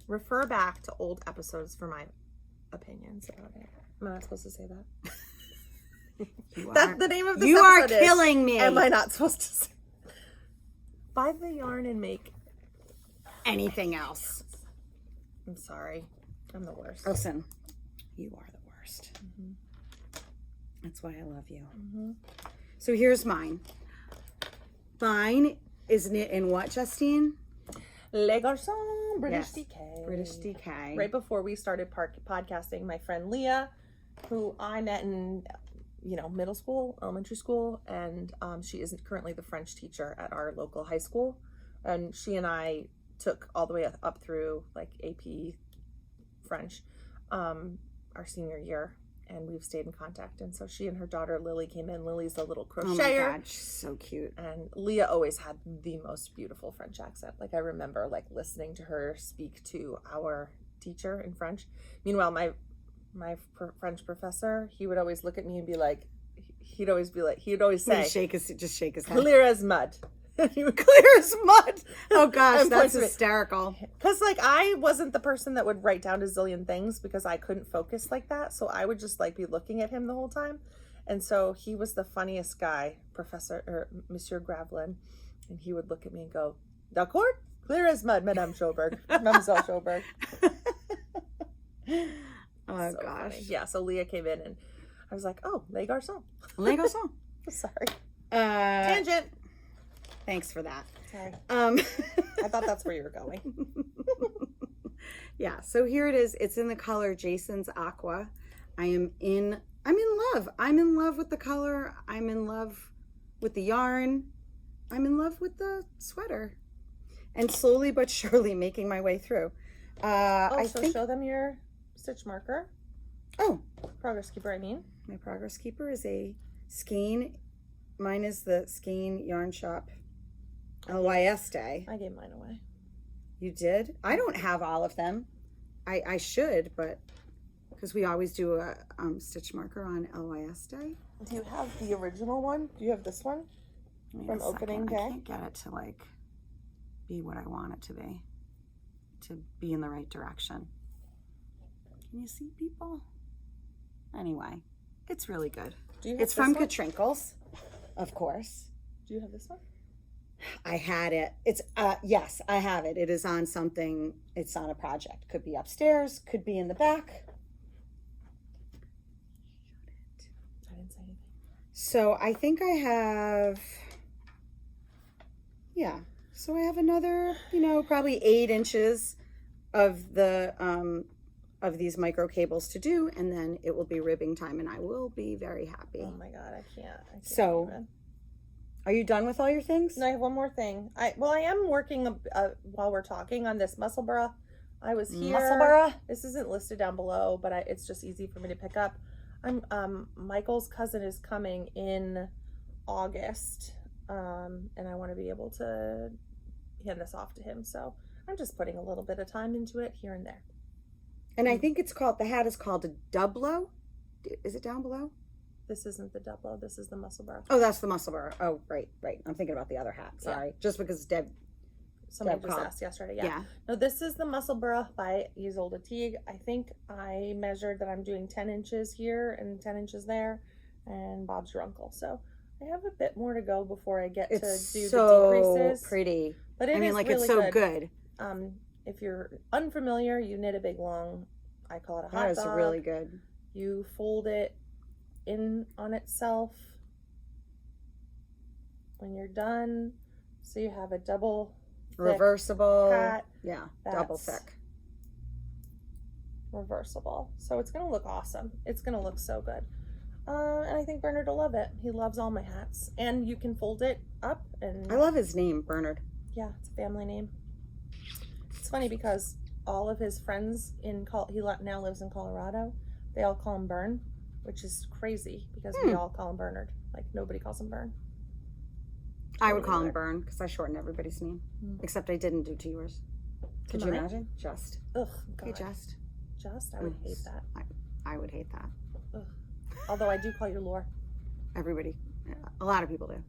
refer back to old episodes for my opinions about it. Am I not supposed to say that? That's the name of this You are episode is, killing me. Am I not supposed to say? Buy the yarn and make anything else. I'm sorry. I'm the worst. Listen, you are the worst. That's why I love you. So here's mine. Mine is knit in what, Justine? Les Garçons, British Yes. DK. British DK. Right before we started podcasting, my friend Leah, who I met in middle school, elementary school, and she is currently the French teacher at our local high school. And she and I took all the way up through like AP French our senior year, and we've stayed in contact. And so she and her daughter Lily came in. Lily's a little crocheter. Oh my God, she's so cute. And Leah always had the most beautiful French accent. Like I remember like listening to her speak to our teacher in French. Meanwhile, my French professor, he would always look at me and be like, he would always say, just shake his head. clear as mud. Clear as mud. Oh gosh, And that's points to me. hysterical. Because like I wasn't the person that would write down a zillion things because I couldn't focus like that. So I would just like be looking at him the whole time. And so he was the funniest guy, Monsieur Grablin. And he would look at me and go, d'accord? Clear as mud, Madame Schoberg. Mademoiselle Schoberg. Oh So gosh. funny. Yeah, so Leah came in and I was like, oh, Les Garçons. Les Garçons. Sorry. Tangent. Tangent. Thanks for that. Sorry. I I thought that's where you were going. Yeah, so here it is. It's in the color Jason's Aqua. I'm in love. I'm in love with the color. I'm in love with the yarn. I'm in love with the sweater. And slowly but surely making my way through. Show them your stitch marker. Oh, Progress keeper, I mean. my progress keeper is a Skein. Mine is the Skein Yarn Shop LYS Day. I gave mine away. You did? I don't have all of them. I should, but because we always do a stitch marker on LYS Day. Do you have the original one? Do you have this one? Wait From a second. opening day? I can't get it to like be what I want it to be in the right direction. Can you see, people? Anyway, it's really good. Do you have It's this from one? Katrinkles, of course. Do you have this one? I had it. It's yes, I have it. It is on something. It's on a project. Could be upstairs. Could be in the back. I didn't say anything. So I think I have. Yeah. So I have another, probably 8 inches of the of these micro cables to do, and then it will be ribbing time, and I will be very happy. Oh my god, I can't So, even. Are you done with all your things? No, I have one more thing. I am working while we're talking on this Musselburgh. I was here. Musselburgh? This isn't listed down below, but it's just easy for me to pick up. Michael's cousin is coming in August, and I want to be able to hand this off to him. So I'm just putting a little bit of time into it here and there. And I think the hat is called a Dublo. Is it down below? This isn't the Dublo. This is the Musselburgh. Oh, that's the Musselburgh. Oh, right. I'm thinking about the other hat. Sorry. Yeah. Just because Deb. Somebody Deb just called. asked yesterday. Yeah. No, this is the Musselburgh by Isolde Teague. I think I measured that I'm doing 10 inches here and 10 inches there, and Bob's your uncle. So I have a bit more to go before I get to do so the decreases. pretty. But it is it's really so good. If you're unfamiliar, you knit a big long, I call it a hot That is dog. really good. You fold it in on itself when you're done, so you have a double thick Reversible. hat. Yeah, double That's thick. Reversible, so it's gonna look awesome. It's gonna look so good, and I think Bernard will love it. He loves all my hats, and you can fold it up. And I love his name, Bernard. yeah, it's a family name. It's funny because all of his friends he now lives in Colorado. They all call him Bern, which is crazy because we all call him Bernard. Like nobody calls him Bern. I would call him weird. Bern because I shorten everybody's name. Except I didn't do to yours. Could To you mine? imagine? Just. Ugh, God. Hey, Just. I would hate that. I would hate that. Ugh. Although I do call you Lore. Everybody. A lot of people do.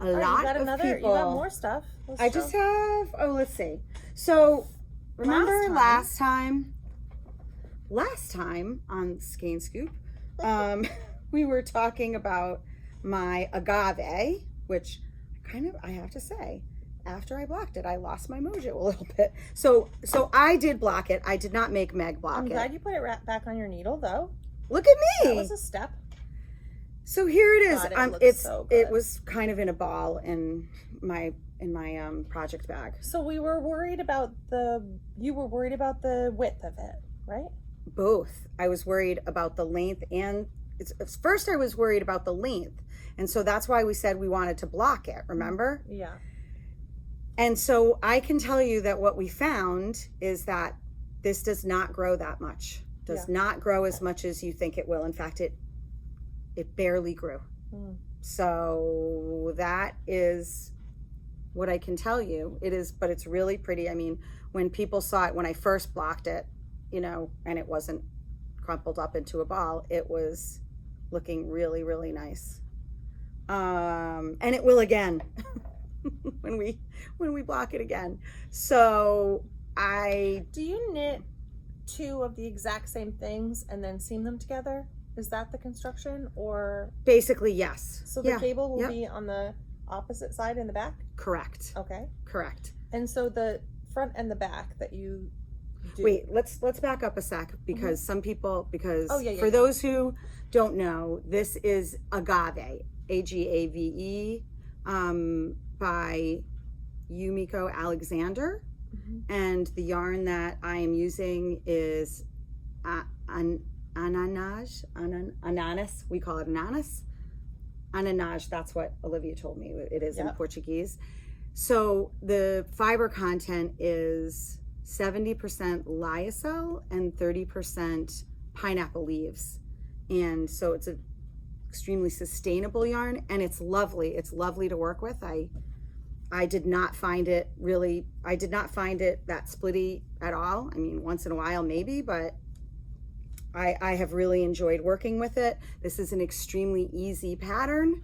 a All right, lot you got of another. people. You got more stuff. Let's I show. just have. Oh, let's see. So remember last time on Skein Scoop, we were talking about my agave, which I have to say, after I blocked it, I lost my mojo a little bit. So I did block it. I did not make Meg block I'm it. glad you put it back on your needle, though. Look at That me. was a step. So here it is. God, it looks so good. It was kind of in a ball in my project bag. So you were worried about the width of it, right? Both. I was worried about the length first I was worried about the length. And so that's why we said we wanted to block it, remember? Yeah. And so I can tell you that what we found is that this does not grow that much. Does not grow as much as you think it will. In fact, it barely grew. So that is what I can tell you. It is, but it's really pretty. I mean, when people saw it, when I first blocked it, and it wasn't crumpled up into a ball, it was looking really, really nice. And it will again when we block it again. So Do you knit two of the exact same things and then seam them together? Is that the construction, or basically yes. so the cable will be on the opposite side in the back? Correct. Okay. Correct. And so the front and the back that you do. Wait, let's back up a sec because some people for those who don't know, this is Agave, Agave, by Yumiko Alexander, and the yarn that I am using is ananas. We call it ananas. Ananage, that's what Olivia told me it is in Portuguese. So the fiber content is 70% lyocell and 30% pineapple leaves. And so it's an extremely sustainable yarn, and it's lovely. It's lovely to work with. I did not find it that splitty at all. I mean, once in a while maybe, but I have really enjoyed working with it. This is an extremely easy pattern.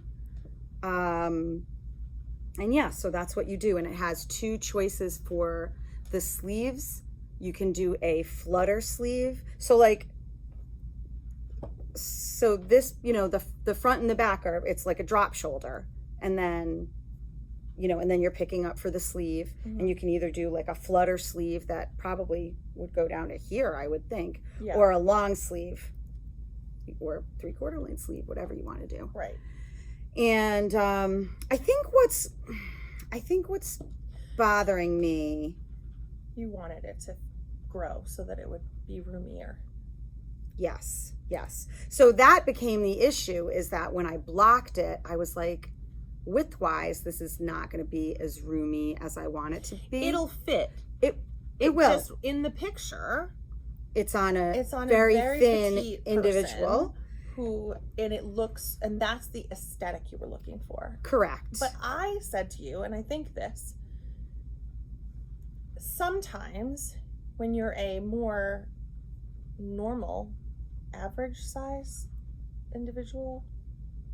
And so that's what you do. And it has two choices for the sleeves. You can do a flutter sleeve. So this, the front and the back it's like a drop shoulder. And then, and then you're picking up for the sleeve, and you can either do like a flutter sleeve that probably would go down to here, I would think, or a long sleeve or 3/4 length sleeve, whatever you want to do. Right. And I think what's bothering me, you wanted it to grow so that it would be roomier. Yes. So that became the issue, is that when I blocked it, I was like, width-wise, this is not going to be as roomy as I want it to be. It'll fit. It will. Just in the picture, it's on a very thin individual and that's the aesthetic you were looking for. Correct. But I said to you, and I think this, sometimes when you're a more normal, average size individual,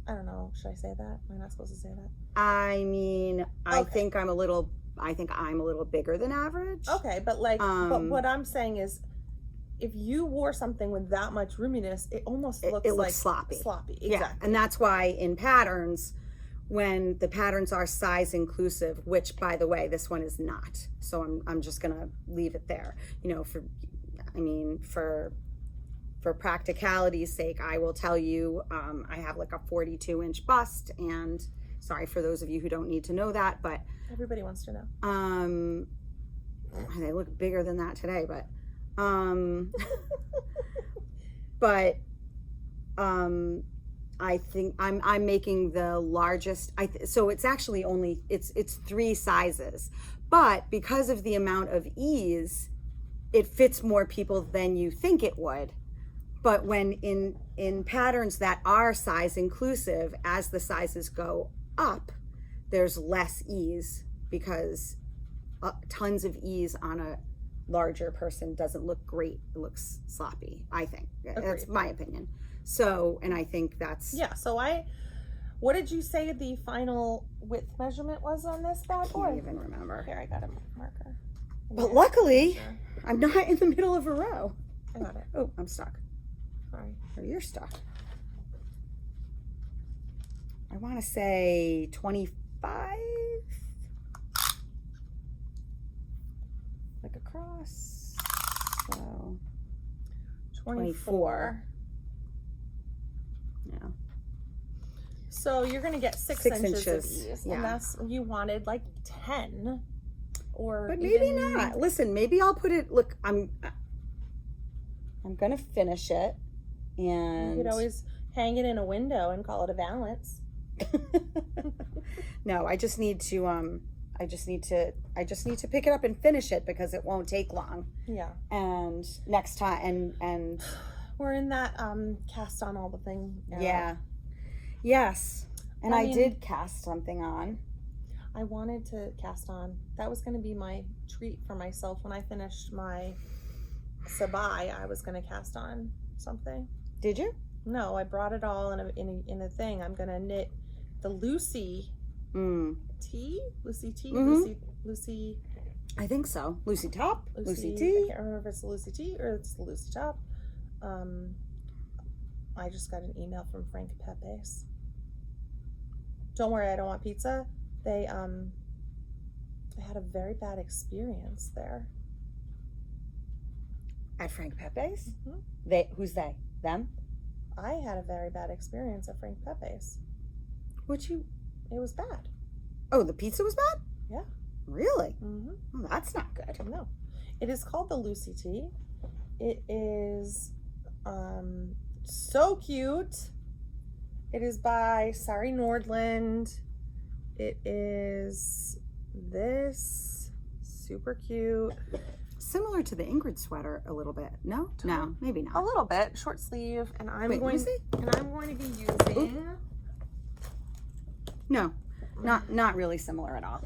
I don't know, should I say that? Am I not supposed to say that? I mean, I think I'm a little bigger than average. Okay, but but what I'm saying is, if you wore something with that much roominess, it almost looks like sloppy. Exactly. Yeah, and that's why in patterns, when the patterns are size inclusive, which by the way, this one is not. So I'm just gonna leave it there. For practicality's sake, I will tell you, I have like a 42-inch bust, and sorry for those of you who don't need to know that, but everybody wants to know. They look bigger than that today, but I think I'm making the largest. So it's actually only it's 3 sizes, but because of the amount of ease, it fits more people than you think it would. But when in patterns that are size inclusive, as the sizes go up, there's less ease, because tons of ease on a larger person doesn't look great. It looks sloppy, I think. Agreed. That's my opinion. So, and I think that's... Yeah, so What did you say the final width measurement was on this bad I boy? can't even remember. Here, I got a marker. But luckily, I'm not in the middle of a row. I got it. Oh, I'm stuck. Sorry. Oh, you're stuck. I want to say 25. Like across. So 24. Yeah. So you're gonna get 6 6 inches of inches, ease, yeah. and that's you wanted like 10, or But maybe even- not. Listen, maybe I'll put it. Look, I'm gonna finish it, and You could always hang it in a window and call it a valance. No, I just need to pick it up and finish it because it won't take long. Yeah, And next time, and we're in that cast on all the thing. era. yeah, yes, and I I mean- did cast something on. I wanted to cast on. That was going to be my treat for myself when I finished my Sabai. I was going to cast on something. Did you? No, I brought it all in a thing. I'm going to knit the Lucy T. Mhm. Lucy. I think so. Lucy top, Lucy I T. can't remember if it's the Lucy T or it's the Lucy top. I just got an email from Frank Pepe's. Don't worry, I don't want pizza. They had a very bad experience there. At Frank Pepe's. Mhm. Who's they? Them? I had a very bad experience at Frank Pepe's. What you? It was bad. Oh, the pizza was bad. Yeah. Really? Mm-hmm. Oh, that's not good. No, it is called the Lucy T. It is so cute. It is by Sari Nordland. It is this super cute. Similar to the Ingrid sweater a little bit. No, no, maybe A not. little bit short sleeve, and I'm Wait, let me see. going to be using. No, not really similar at all.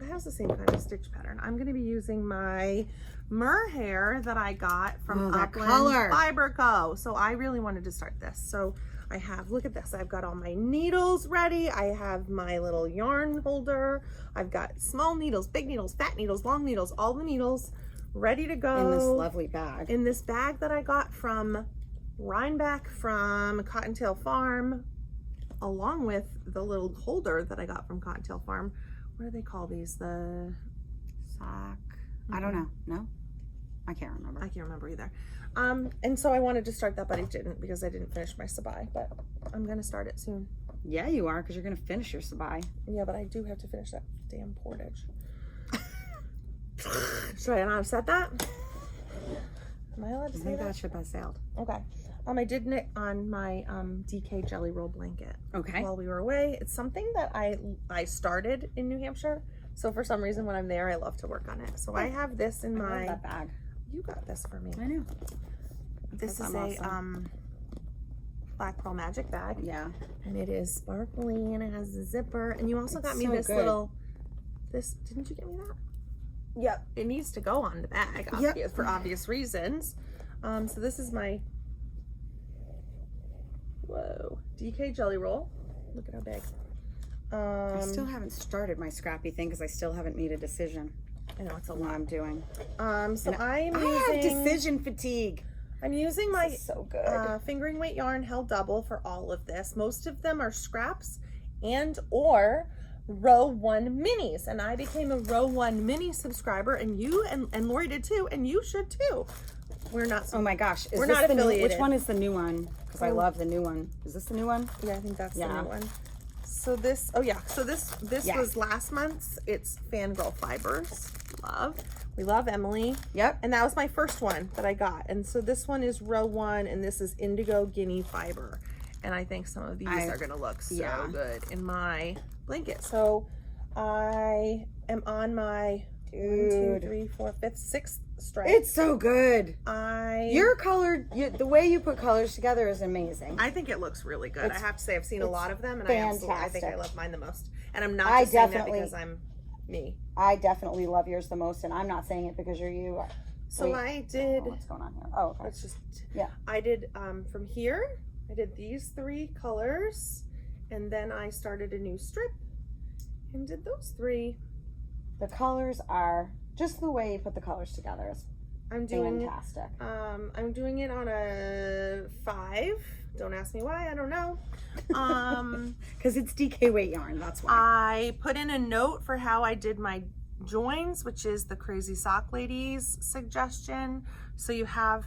It has the same kind of stitch pattern. I'm going to be using my Merhair that I got from Oh, that Upland color. Fiber Co. So I really wanted to start this. So I have, look at this. I've got all my needles ready. I have my little yarn holder. I've got small needles, big needles, fat needles, long needles, all the needles ready to go. In this lovely bag. In this bag that I got from Rhinebeck from Cottontail Farm, along with the little holder that I got from Cottontail Farm. What do they call these? The Sock. I don't know. No, I can't remember. I can't remember either. And so I wanted to start that, but I didn't because I didn't finish my Sabai. But I'm gonna start it soon. Yeah, you are, because you're gonna finish your Sabai. Yeah, but I do have to finish that damn Portage. Should I not set that? Am I allowed to I say think that? that ship has sailed. Okay. I did knit on my DK Jelly Roll blanket. Okay. While we were away. It's something that I started in New Hampshire. So for some reason when I'm there, I love to work on it. So I have this in I love my, that bag. you got this for me. I know. This That's is awesome. a Black Pearl Magic bag. Yeah. And it is sparkly and it has a zipper. And you also It's got me so this good. little, didn't you get me that? Yep. It needs to go on the bag for obvious reasons. So this is my, whoa, DK Jelly Roll. Look at how big. I still haven't started my scrappy thing because I still haven't made a decision I know it's a on what lot. I'm doing. So And I have decision fatigue. I'm using my This is so good. fingering weight yarn held double for all of this. Most of them are scraps and or row 1 minis, and I became a row 1 mini subscriber, and you and Lori did too, and you should too. We're not. Oh my gosh. Is We're this not the new, affiliated. which one is the new one? Because I Oh. love the new one. Is this the new one? Yeah, I think that's the Yeah. new one. So this, oh yeah, so this Yeah. was last month's. It's Fangirl Fibers. We love Emily. Yep. And that was my first one that I got. And so this one is row 1, and this is Indigo Guinea Fiber. And I think some of these are gonna look so yeah. good in my blanket. So I am on my 1, 2, 3, 4, 5th, 6th stripe. It's so good. I Your color, the way you put colors together is amazing. think it looks really good. I It's- have to say I've seen a it's lot of them, and I think I fantastic. love mine the most. And I'm not I just saying that definitely- because I'm me. I definitely love yours the most, and I'm not saying it because you're you. So Wait. I did. Oh, what's going on here? Oh, okay. Let's just. Yeah. I did from here. I did these 3 colors, And then I started a new strip and did those 3. The colors are just the way you put the colors together is I'm doing fantastic. I'm doing it on a 5. Don't ask me why, I don't know. Because it's DK weight yarn, that's why. I put in a note for how I did my joins, which is the Crazy Sock Ladies suggestion. So you have,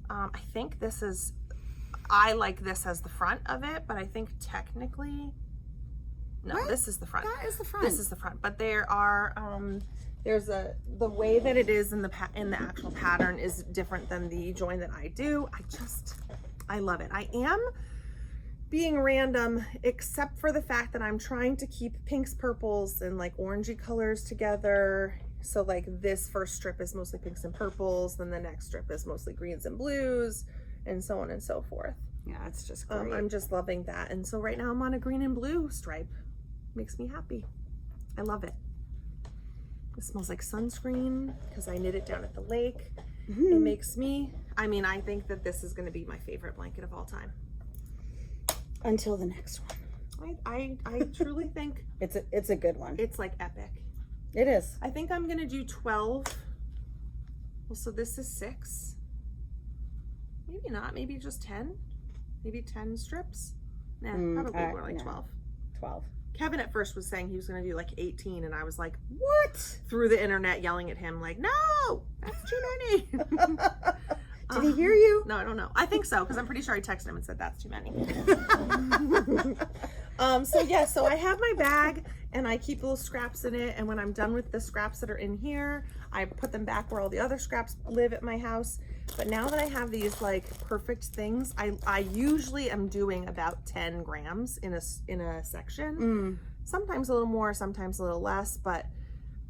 I think this is, I like this as the front of it, but I think technically, no, What? this is the front. That is the front. This is the front, but there are, there's the way that it is in the actual pattern is different than the join that I do. I love it. I am being random, except for the fact that I'm trying to keep pinks, purples, and like orangey colors together. So like this first strip is mostly pinks and purples, then the next strip is mostly greens and blues, and so on and so forth. Yeah, it's just great. I'm just loving that. And so right now I'm on a green and blue stripe. Makes me happy. I love it. It smells like sunscreen because I knit it down at the lake. It makes me, I mean, I think that this is going to be my favorite blanket of all time. Until the next one. I truly think It's a good one. it's like epic. It is. I think I'm going to do 12. Well, so this is 6. Maybe not. Maybe just 10. Maybe 10 strips. Nah, probably more like no. 12. 12. Kevin at first was saying he was going to do like 18, and I was like, What? through the internet yelling at him like, no, that's too many. Did he hear you? No, I don't know. I think so, because I'm pretty sure I texted him and said that's too many. So I have my bag and I keep little scraps in it, and when I'm done with the scraps that are in here, I put them back where all the other scraps live at my house. But now that I have these like perfect things, I usually am doing about 10 grams in a section. Sometimes a little more, sometimes a little less, but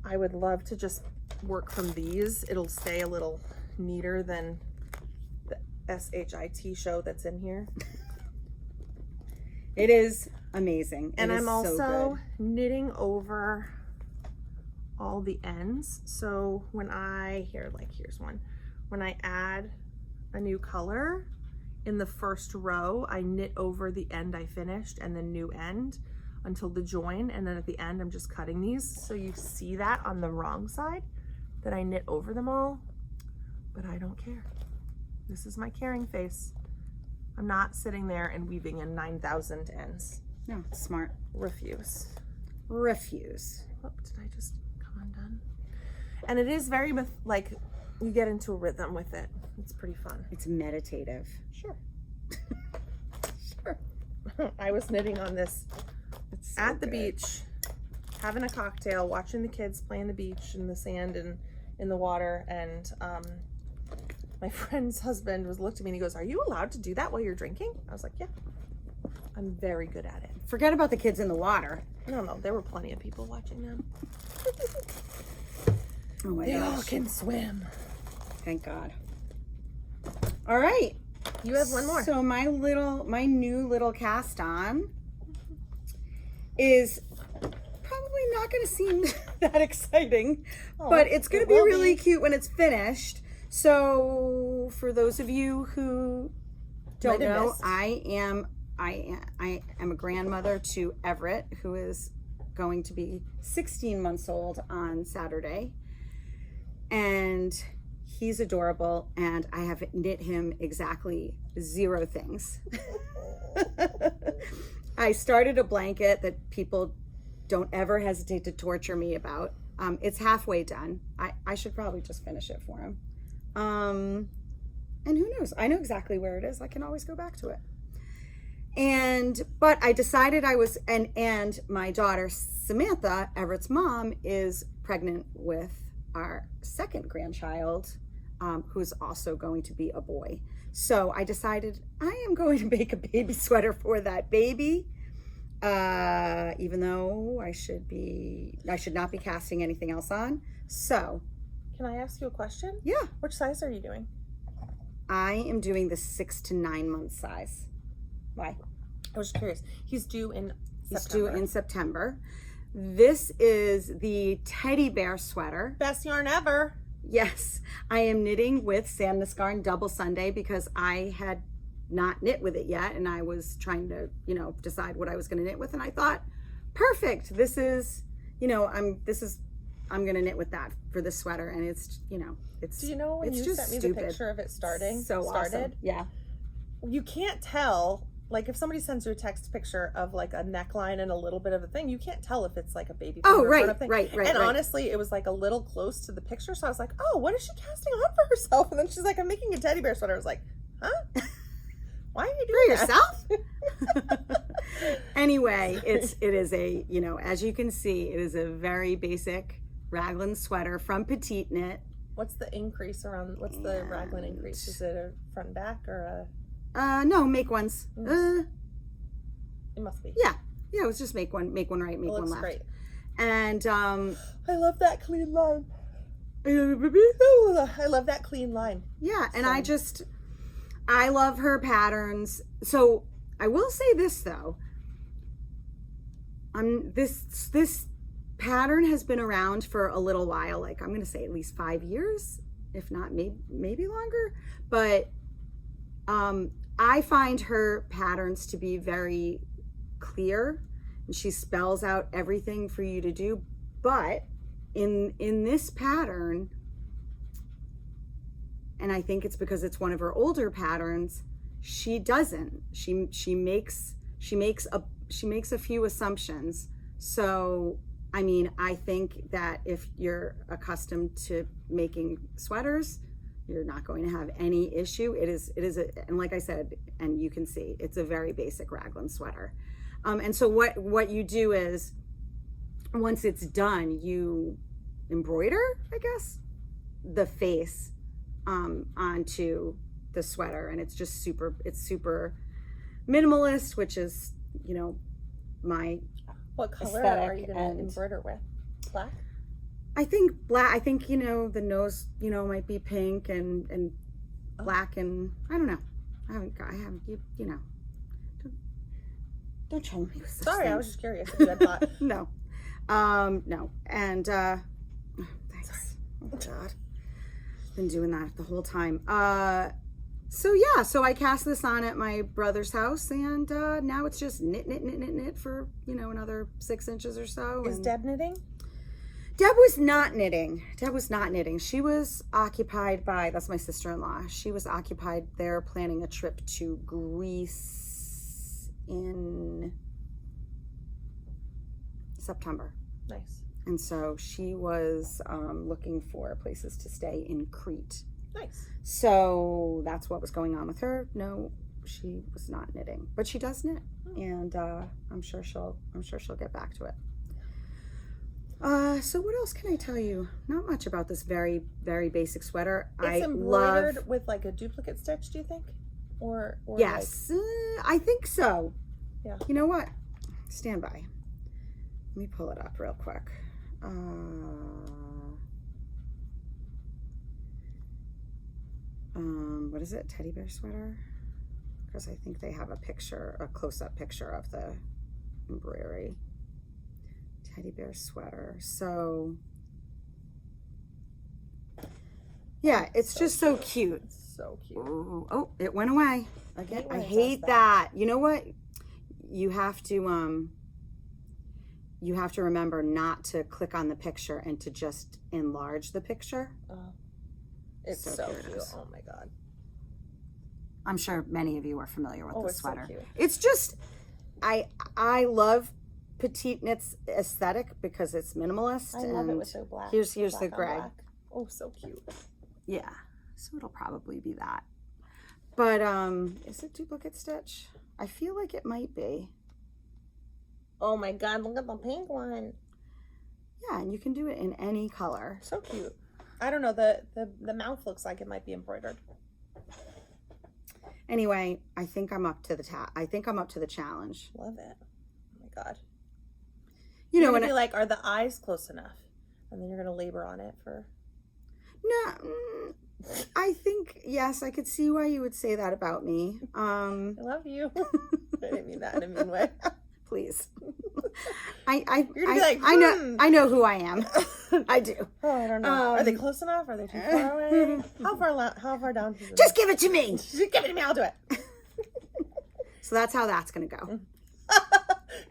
I would love to just work from these. It'll stay a little neater than the SHIT show that's in here. It is amazing. And It is I'm also so knitting over all the ends. So when here's one. When I add a new color in the first row, I knit over the end I finished and the new end until the join. And then at the end, I'm just cutting these. So you see that on the wrong side, that I knit over them all, but I don't care. This is my caring face. I'm not sitting there and weaving in 9,000 ends. No, smart. Refuse. Refuse. Oh, did I just come undone? And it is very like you get into a rhythm with it. It's pretty fun. It's meditative. Sure. Sure. I was knitting on this It's so at the good. beach, having a cocktail, watching the kids play in the beach in the sand and in the water, and my friend's husband looked at me and he goes, "Are you allowed to do that while you're drinking?" I was like, "Yeah, I'm very good at it." Forget about the kids in the water. No, there were plenty of people watching them. Oh my They all gosh. can swim. Thank God. All right. You have one more. So my new little cast on is probably not going to seem that exciting, but it's going to be really cute when it's finished. So for those of you who don't Might have know, missed. I am a grandmother to Everett, who is going to be 16 months old on Saturday, and he's adorable, and I have knit him exactly 0 things. I started a blanket that people don't ever hesitate to torture me about. It's halfway done. I should probably just finish it for him. And who knows? I know exactly where it is. I can always go back to it. But I decided and my daughter Samantha, Everett's mom, is pregnant with our second grandchild, who's also going to be a boy. So I decided I am going to make a baby sweater for that baby, even though I should not be casting anything else on. So Can I ask you a question? yeah, Which size are you doing? I am doing the 6 to 9 month size. Why? I was just curious. He's due in It's September. due in September. This is the teddy bear sweater. Best yarn ever. Yes, I am knitting with Sandnes Garn Double Sundae because I had not knit with it yet, and I was trying to, decide what I was going to knit with, and I thought, perfect, this is, I'm going to knit with that for this sweater, and it's, it's. Do you know when it's you just sent me stupid. the picture of it started? Awesome. Yeah. You can't tell, like if somebody sends you a text picture of like a neckline and a little bit of a thing, you can't tell if it's like a baby finger kind of thing. Right. And honestly, it was like a little close to the picture, so I was like, oh, what is she casting on for herself? And then she's like, I'm making a teddy bear sweater. I was like, huh? Why are you doing yourself? Anyway, it is a, as you can see, it is a very basic raglan sweater from Petite Knit. What's the increase around, what's the raglan increase? Is it a front and back or no, make ones. It must be. Yeah, it was just make one right, make one left. Great. And I love that clean line. I love that clean line. Yeah, and I love her patterns. So I will say this though. This pattern has been around for a little while. Like I'm going to say at least 5 years, if not maybe longer. But I find her patterns to be very clear, and she spells out everything for you to do. But in this pattern, and I think it's because it's one of her older patterns, she doesn't. She makes a few assumptions. So I mean, I think that if you're accustomed to making sweaters, you're not going to have any issue. And like I said, and you can see, it's a very basic raglan sweater. And so what you do is, once it's done, you embroider, I guess, the face onto the sweater, and it's super minimalist, which is, my what color aesthetic. are you going to embroider with? Black? I think black. I think the nose might be pink and black, and I don't know. I haven't don't trouble me with such Sorry, things. I was just curious if you had thought. No, and thanks. Oh God, been doing that the whole time. So I cast this on at my brother's house, and now it's just knit for another 6 inches or so. Is Deb knitting? Deb was not knitting. She was occupied by, that's my sister-in-law. She was occupied there planning a trip to Greece in September. Nice. And so she was looking for places to stay in Crete. Nice. So that's what was going on with her. No, she was not knitting, but she does knit, and I'm sure she'll get back to it. So what else can I tell you? Not much about this very, very basic sweater. It's embroidered with like a duplicate stitch, do you think? Or yes, I think so. Yeah. You know what? Stand by. Let me pull it up real quick. What is it? Teddy bear sweater? Because I think they have a close-up picture of the embroidery. Teddy bear sweater. So yeah, it's just so cute. It's so cute. Ooh, oh, it went away. Again, I hate that. You know what? You have to remember not to click on the picture and to just enlarge the picture. It's so cute. Is. Oh my God. I'm sure many of you are familiar with the sweater. So cute. It's just, I love Petite Knit's aesthetic because it's minimalist. I love it with the black. Here's the gray. Oh, so cute. Yeah, so it'll probably be that. But is it duplicate stitch? I feel like it might be. Oh my God, look at the pink one. Yeah, and you can do it in any color. So cute. I don't know, the mouth looks like it might be embroidered. Anyway, I think I'm up to the challenge. Love it. Oh my God. You're gonna be like, are the eyes close enough? And then you're gonna labor on it for. No, I think yes. I could see why you would say that about me. I love you. I didn't mean that in a mean way. Please. You're gonna be like, I know who I am. I do. Oh, I don't know. Are they close enough? Are they too far away? How far down? Just give it to me. Just give it to me. I'll do it. So that's how that's going to go.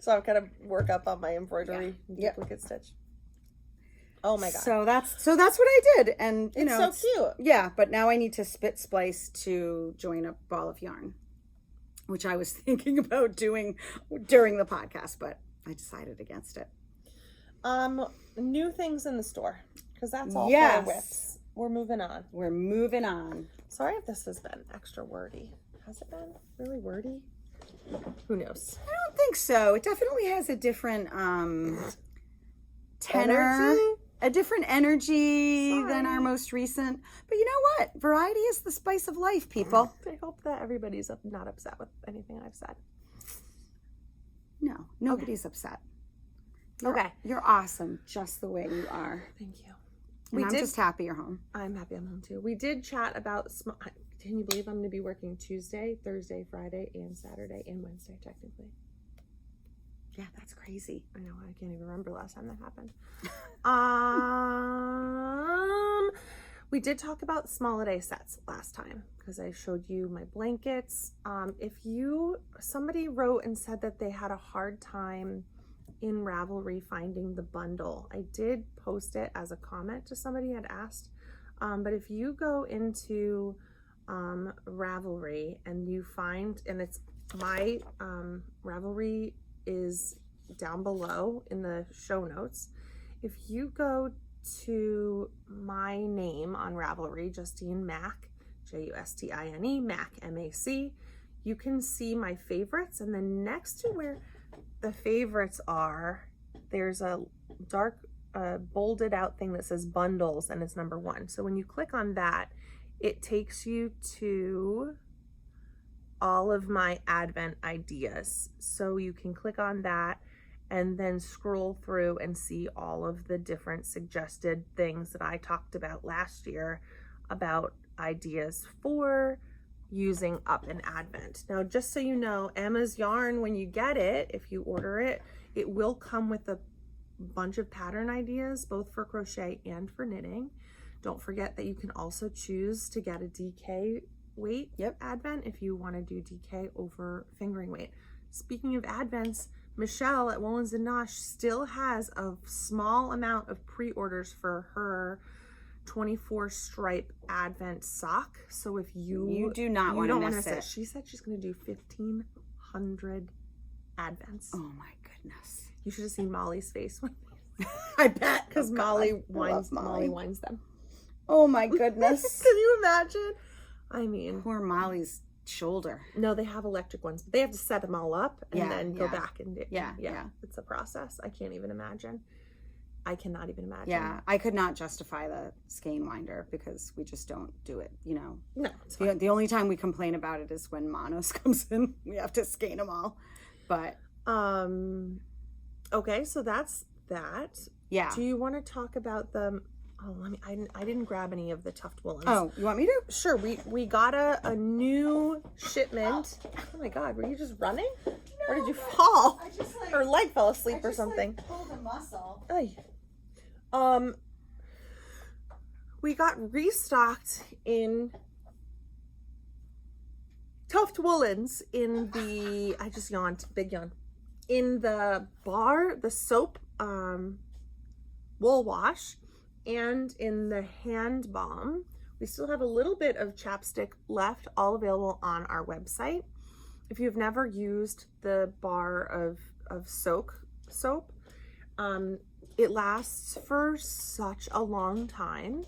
So I'm going to work up on my embroidery duplicate stitch. Oh my God. So that's what I did. And you know, so cute. Yeah, but now I need to spit splice to join a ball of yarn, which I was thinking about doing during the podcast, but I decided against it. New things in the store, because that's all Yes. for the whips. We're moving on. We're moving on. Sorry if this has been extra wordy. Has it been really wordy? Who knows? I don't think so. It definitely has a different tenor, Energy? a different energy than our Sorry. most recent. But you know what? Variety is the spice of life, people. I hope that everybody's not upset with anything I've said. No, nobody's upset. Okay. You're awesome just the way you are. Thank you. And I'm just happy you're home. I'm happy I'm home too. We did chat about can you believe I'm going to be working Tuesday, Thursday, Friday, and Saturday, and Wednesday, technically? Yeah, that's crazy. I know, I can't even remember last time that happened. We did talk about small-a-day sets last time, because I showed you my blankets. Somebody wrote and said that they had a hard time in Ravelry finding the bundle. I did post it as a comment to somebody who had asked, but if you go into Ravelry and you find, and it's my Ravelry is down below in the show notes. If you go to my name on Ravelry, Justine Mac, Justine Mac, M-A-C, you can see my favorites, and then next to where the favorites are, there's a dark bolded out thing that says bundles, and it's number 1. So when you click on that, it takes you to all of my Advent ideas. So you can click on that and then scroll through and see all of the different suggested things that I talked about last year about ideas for using up in Advent. Now, just so you know, Emma's yarn, when you get it, if you order it, it will come with a bunch of pattern ideas, both for crochet and for knitting. Don't forget that you can also choose to get a DK weight Advent if you want to do DK over fingering weight. Speaking of Advents, Michelle at Woolens and Nosh still has a small amount of pre-orders for her 24 stripe Advent sock. So if you do not want to miss it. She said she's going to do 1,500 Advents. Oh my goodness. You should have seen Molly's face when I bet. because Oh, Molly God. I winds love Molly winds them. Oh my goodness. Can you imagine? I mean, Poor Molly's shoulder. no, they have electric ones, but they have to set them all up and Yeah, then go yeah. back and do. Yeah. It's a process. I can't even imagine. I cannot even imagine. Yeah, I could not justify the skein winder because we just don't do it, you know. No, it's fine. The only time we complain about it is when Monos comes in. We have to skein them all. But Okay, so that's that. yeah. Do you want to talk about the? Oh, I didn't grab any of the tuft woolens. Oh, you want me to? Sure. We got a new shipment. Oh my God, were you just running, or did you fall? I just like, Her leg fell asleep or something. pulled a muscle. Ay. We got restocked in tuft woolens in the, I just yawned, big yawn, in the bar, the soap wool wash, and in the hand balm. We still have a little bit of chapstick left, all available on our website. If you've never used the bar of soap, it lasts for such a long time.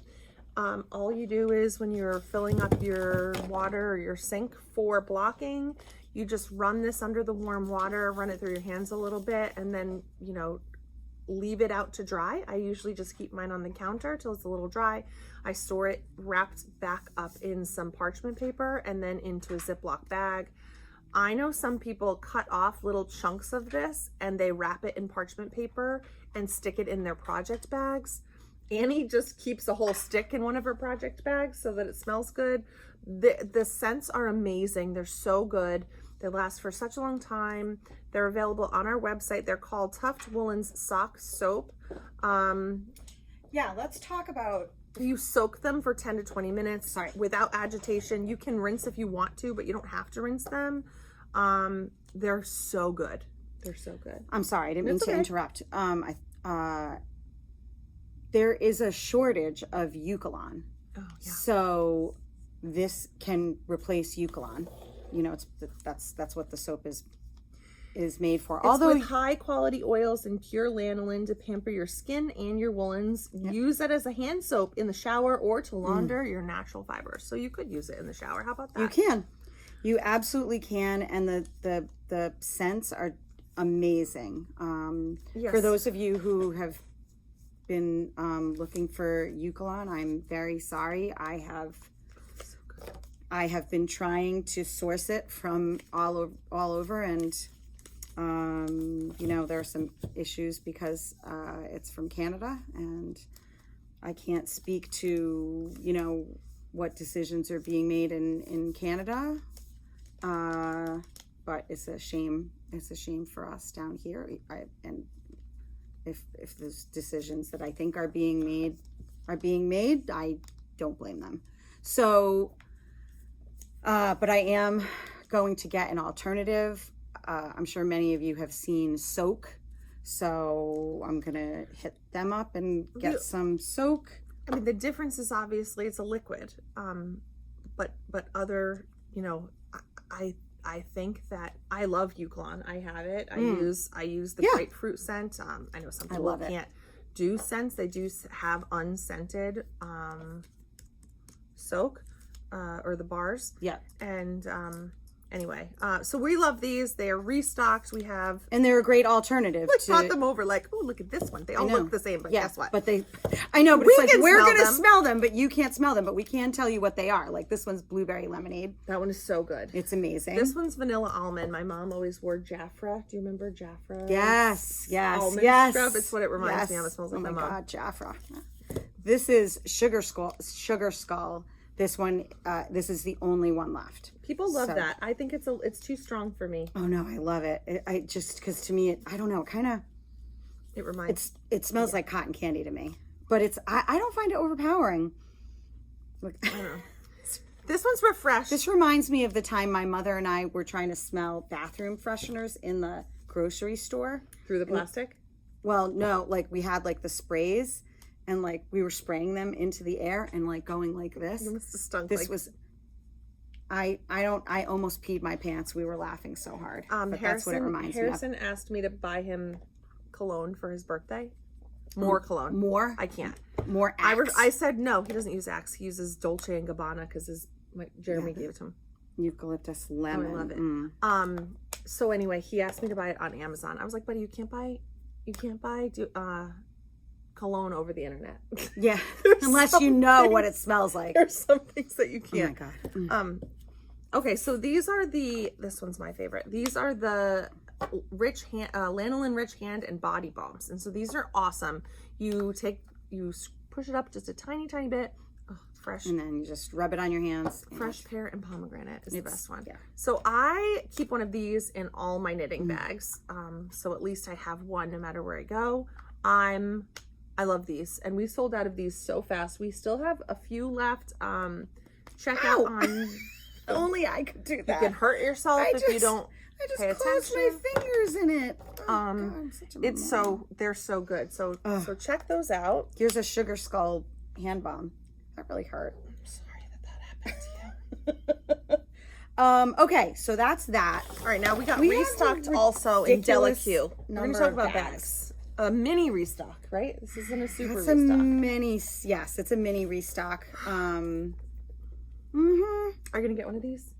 All you do is when you're filling up your water or your sink for blocking, you just run this under the warm water, run it through your hands a little bit, and then, you know, leave it out to dry. I usually just keep mine on the counter till it's a little dry. I store it wrapped back up in some parchment paper and then into a Ziploc bag. I know some people cut off little chunks of this and they wrap it in parchment paper and stick it in their project bags. Annie just keeps a whole stick in one of her project bags so that it smells good. The scents are amazing. They're so good. They last for such a long time. They're available on our website. They're called Tuft Woolens Sock Soap. Yeah, let's talk about. You soak them for 10 to 20 minutes Sorry. without agitation. You can rinse if you want to, but you don't have to rinse them. They're so good. They're so good. I'm sorry, I didn't mean It's to okay. interrupt. There is a shortage of Eucalyptus. Oh, yeah. So this can replace Eucalyptus. You know, that's what the soap is made for. It's Although with high quality oils and pure lanolin to pamper your skin and your woolens. Yep. Use it as a hand soap in the shower or to launder your natural fibers. So you could use it in the shower. How about that? you can, you absolutely can, and the scents are amazing. Yes. For those of you who have been looking for Eucalyptus, I'm very sorry. I have been trying to source it from all over, and you know, there are some issues because it's from Canada, and I can't speak to, you know, what decisions are being made in Canada, but it's a shame. It's a shame for us down here. And if those decisions that I think are being made, I don't blame them. So, but I am going to get an alternative. I'm sure many of you have seen Soak, so I'm gonna hit them up and get some Soak. I mean, the difference is obviously it's a liquid, but other, you know, I think that I love Eucalyptus. I have it. I use the grapefruit scent. I know some people can't do scents. They do have unscented soak or the bars. Yeah. And anyway, so we love these. They are restocked. We have, And they're a great alternative. like, brought them over. Like, oh, look at this one. They all look the same, but guess what? But I know, but We it's like can we're smell gonna them. smell them, but you can't smell them. But we can tell you what they are. Like this one's blueberry lemonade. That one is so good. It's amazing. This one's vanilla almond. My mom always wore Jafra. Do you remember Jafra? Yes, Almond yes. scrub. It's what it reminds me of. It Yes. smells like oh my my mom. God, Jafra. This is Sugar Skull. This one, this is the only one left. People love So- that. I think it's too strong for me. Oh no, I love it. I just, because to me, I don't know, kind of, It reminds. it smells like cotton candy to me. But I don't find it overpowering. Look, I don't know. This one's refreshed. this reminds me of the time my mother and I were trying to smell bathroom fresheners in the grocery store. Through the plastic. Well, no, like we had like the sprays, and like we were spraying them into the air and like going like this. It must have stunk. This like, was, I almost peed my pants. We were laughing so hard. But that's what it reminds Harrison asked me to buy him cologne for his birthday. More cologne. me of. More? I can't. More Axe. I said no. He doesn't use Axe. He uses Dolce and Gabbana because Jeremy gave it to him. Eucalyptus Oh, lemon. I love it. Mm. So anyway, he asked me to buy it on Amazon. I was like, buddy, you can't buy cologne over the internet. Yeah, There's unless some you know things- what it smells like. There's some things that you Oh my can't. God. Mm. Okay, so these are this one's my favorite. These are the lanolin rich hand and body balms. And so these are awesome. You push it up just a tiny, tiny bit. Oh, fresh. And then you just rub it on your hands. and- Fresh pear and pomegranate is the best one. yeah. So I keep one of these in all my knitting bags. So at least I have one no matter where I go. I love these, and we sold out of these so fast. We still have a few left. Check out on. Only I could do You that. can hurt yourself if you don't I just pay closed my attention. fingers in it. Oh, God, I'm such a It's mama. they're so good. So Ugh. so check those out. Here's a Sugar Skull hand balm. That really hurt. I'm sorry that happened to you. Okay, so that's that. All right, now we got We have restocked a also in ridiculous Delicue. We're going number to talk of about bags. bags. A mini restock, right? This isn't a super It's a restock. mini, yes, it's a mini restock. Are you going to get one of these?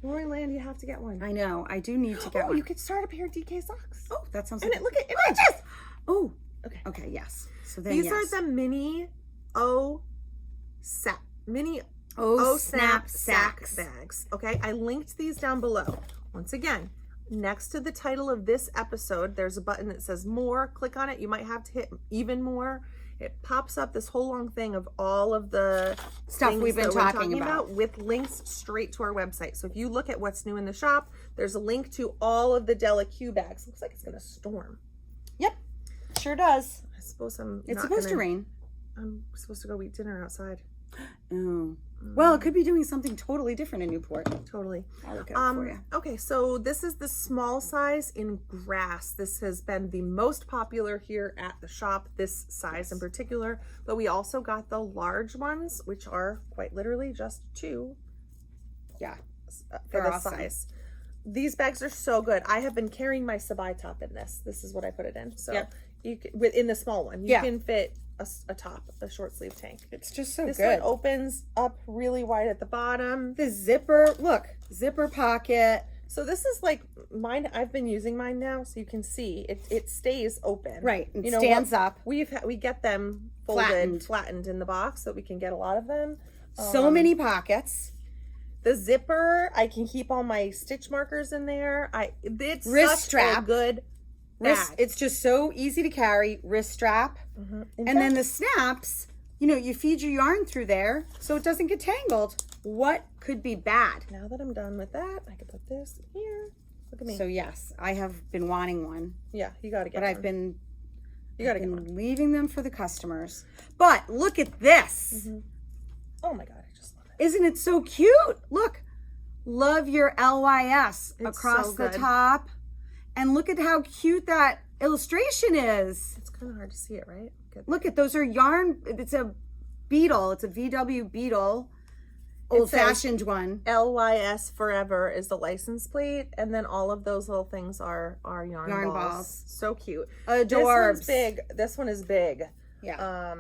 Rory Land, you have to get one. I know, I do need to get Oh, one. you could start a pair of DK socks. Oh, that sounds And like it look at it matches. Oh, Okay. okay, yes. So then These yes. are the mini O sack Snap sack sacks. bags. Okay, I linked these down below. Once again, next to the title of this episode, there's a button that says more. Click on it. You might have to hit even more. It pops up this whole long thing of all of the Stuff things we've been that we're talking about. with links straight to our website. So if you look at what's new in the shop, there's a link to all of the Delicue bags. Looks like it's gonna storm. Yep, sure does. I suppose It's supposed to rain. I'm supposed to go eat dinner outside. Oh. Well, it could be doing something totally different in Newport. Totally. I'll look out for you. Okay, so this is the small size in grass. This has been the most popular here at the shop, this size in particular. But we also got the large ones, which are quite literally just 2. Yeah. For this size. These bags are so good. I have been carrying my Sabai top in this. This is what I put it in. So you can, within the small one, you can fit a top, a short sleeve tank. It's just so this good. One opens up really wide at the bottom. The zipper, look, zipper pocket. So this is like mine. I've been using mine now, so you can see it stays open. Right, it stands up. We get them folded, flattened in the box, so we can get a lot of them. So many pockets. The zipper, I can keep all my stitch markers in there. It's wrist such strap. A good bag. It's just so easy to carry. Wrist strap, and then the snaps. You know, you feed your yarn through there so it doesn't get tangled. What could be bad? Now that I'm done with that, I can put this here. Look at me. So yes, I have been wanting one. Yeah, you got to get but one. I've been leaving them for the customers. But look at this. Oh my God, I just love it. Isn't it so cute? Look, love your LYS across so the good. top. And look at how cute that illustration is. It's kind of hard to see it, right? Good. Look at those are yarn. It's a beetle. It's a VW beetle. Old-fashioned one. LYS Forever is the license plate, and then all of those little things are yarn balls. So cute. Adorbs. This one's big. This one is big. Yeah.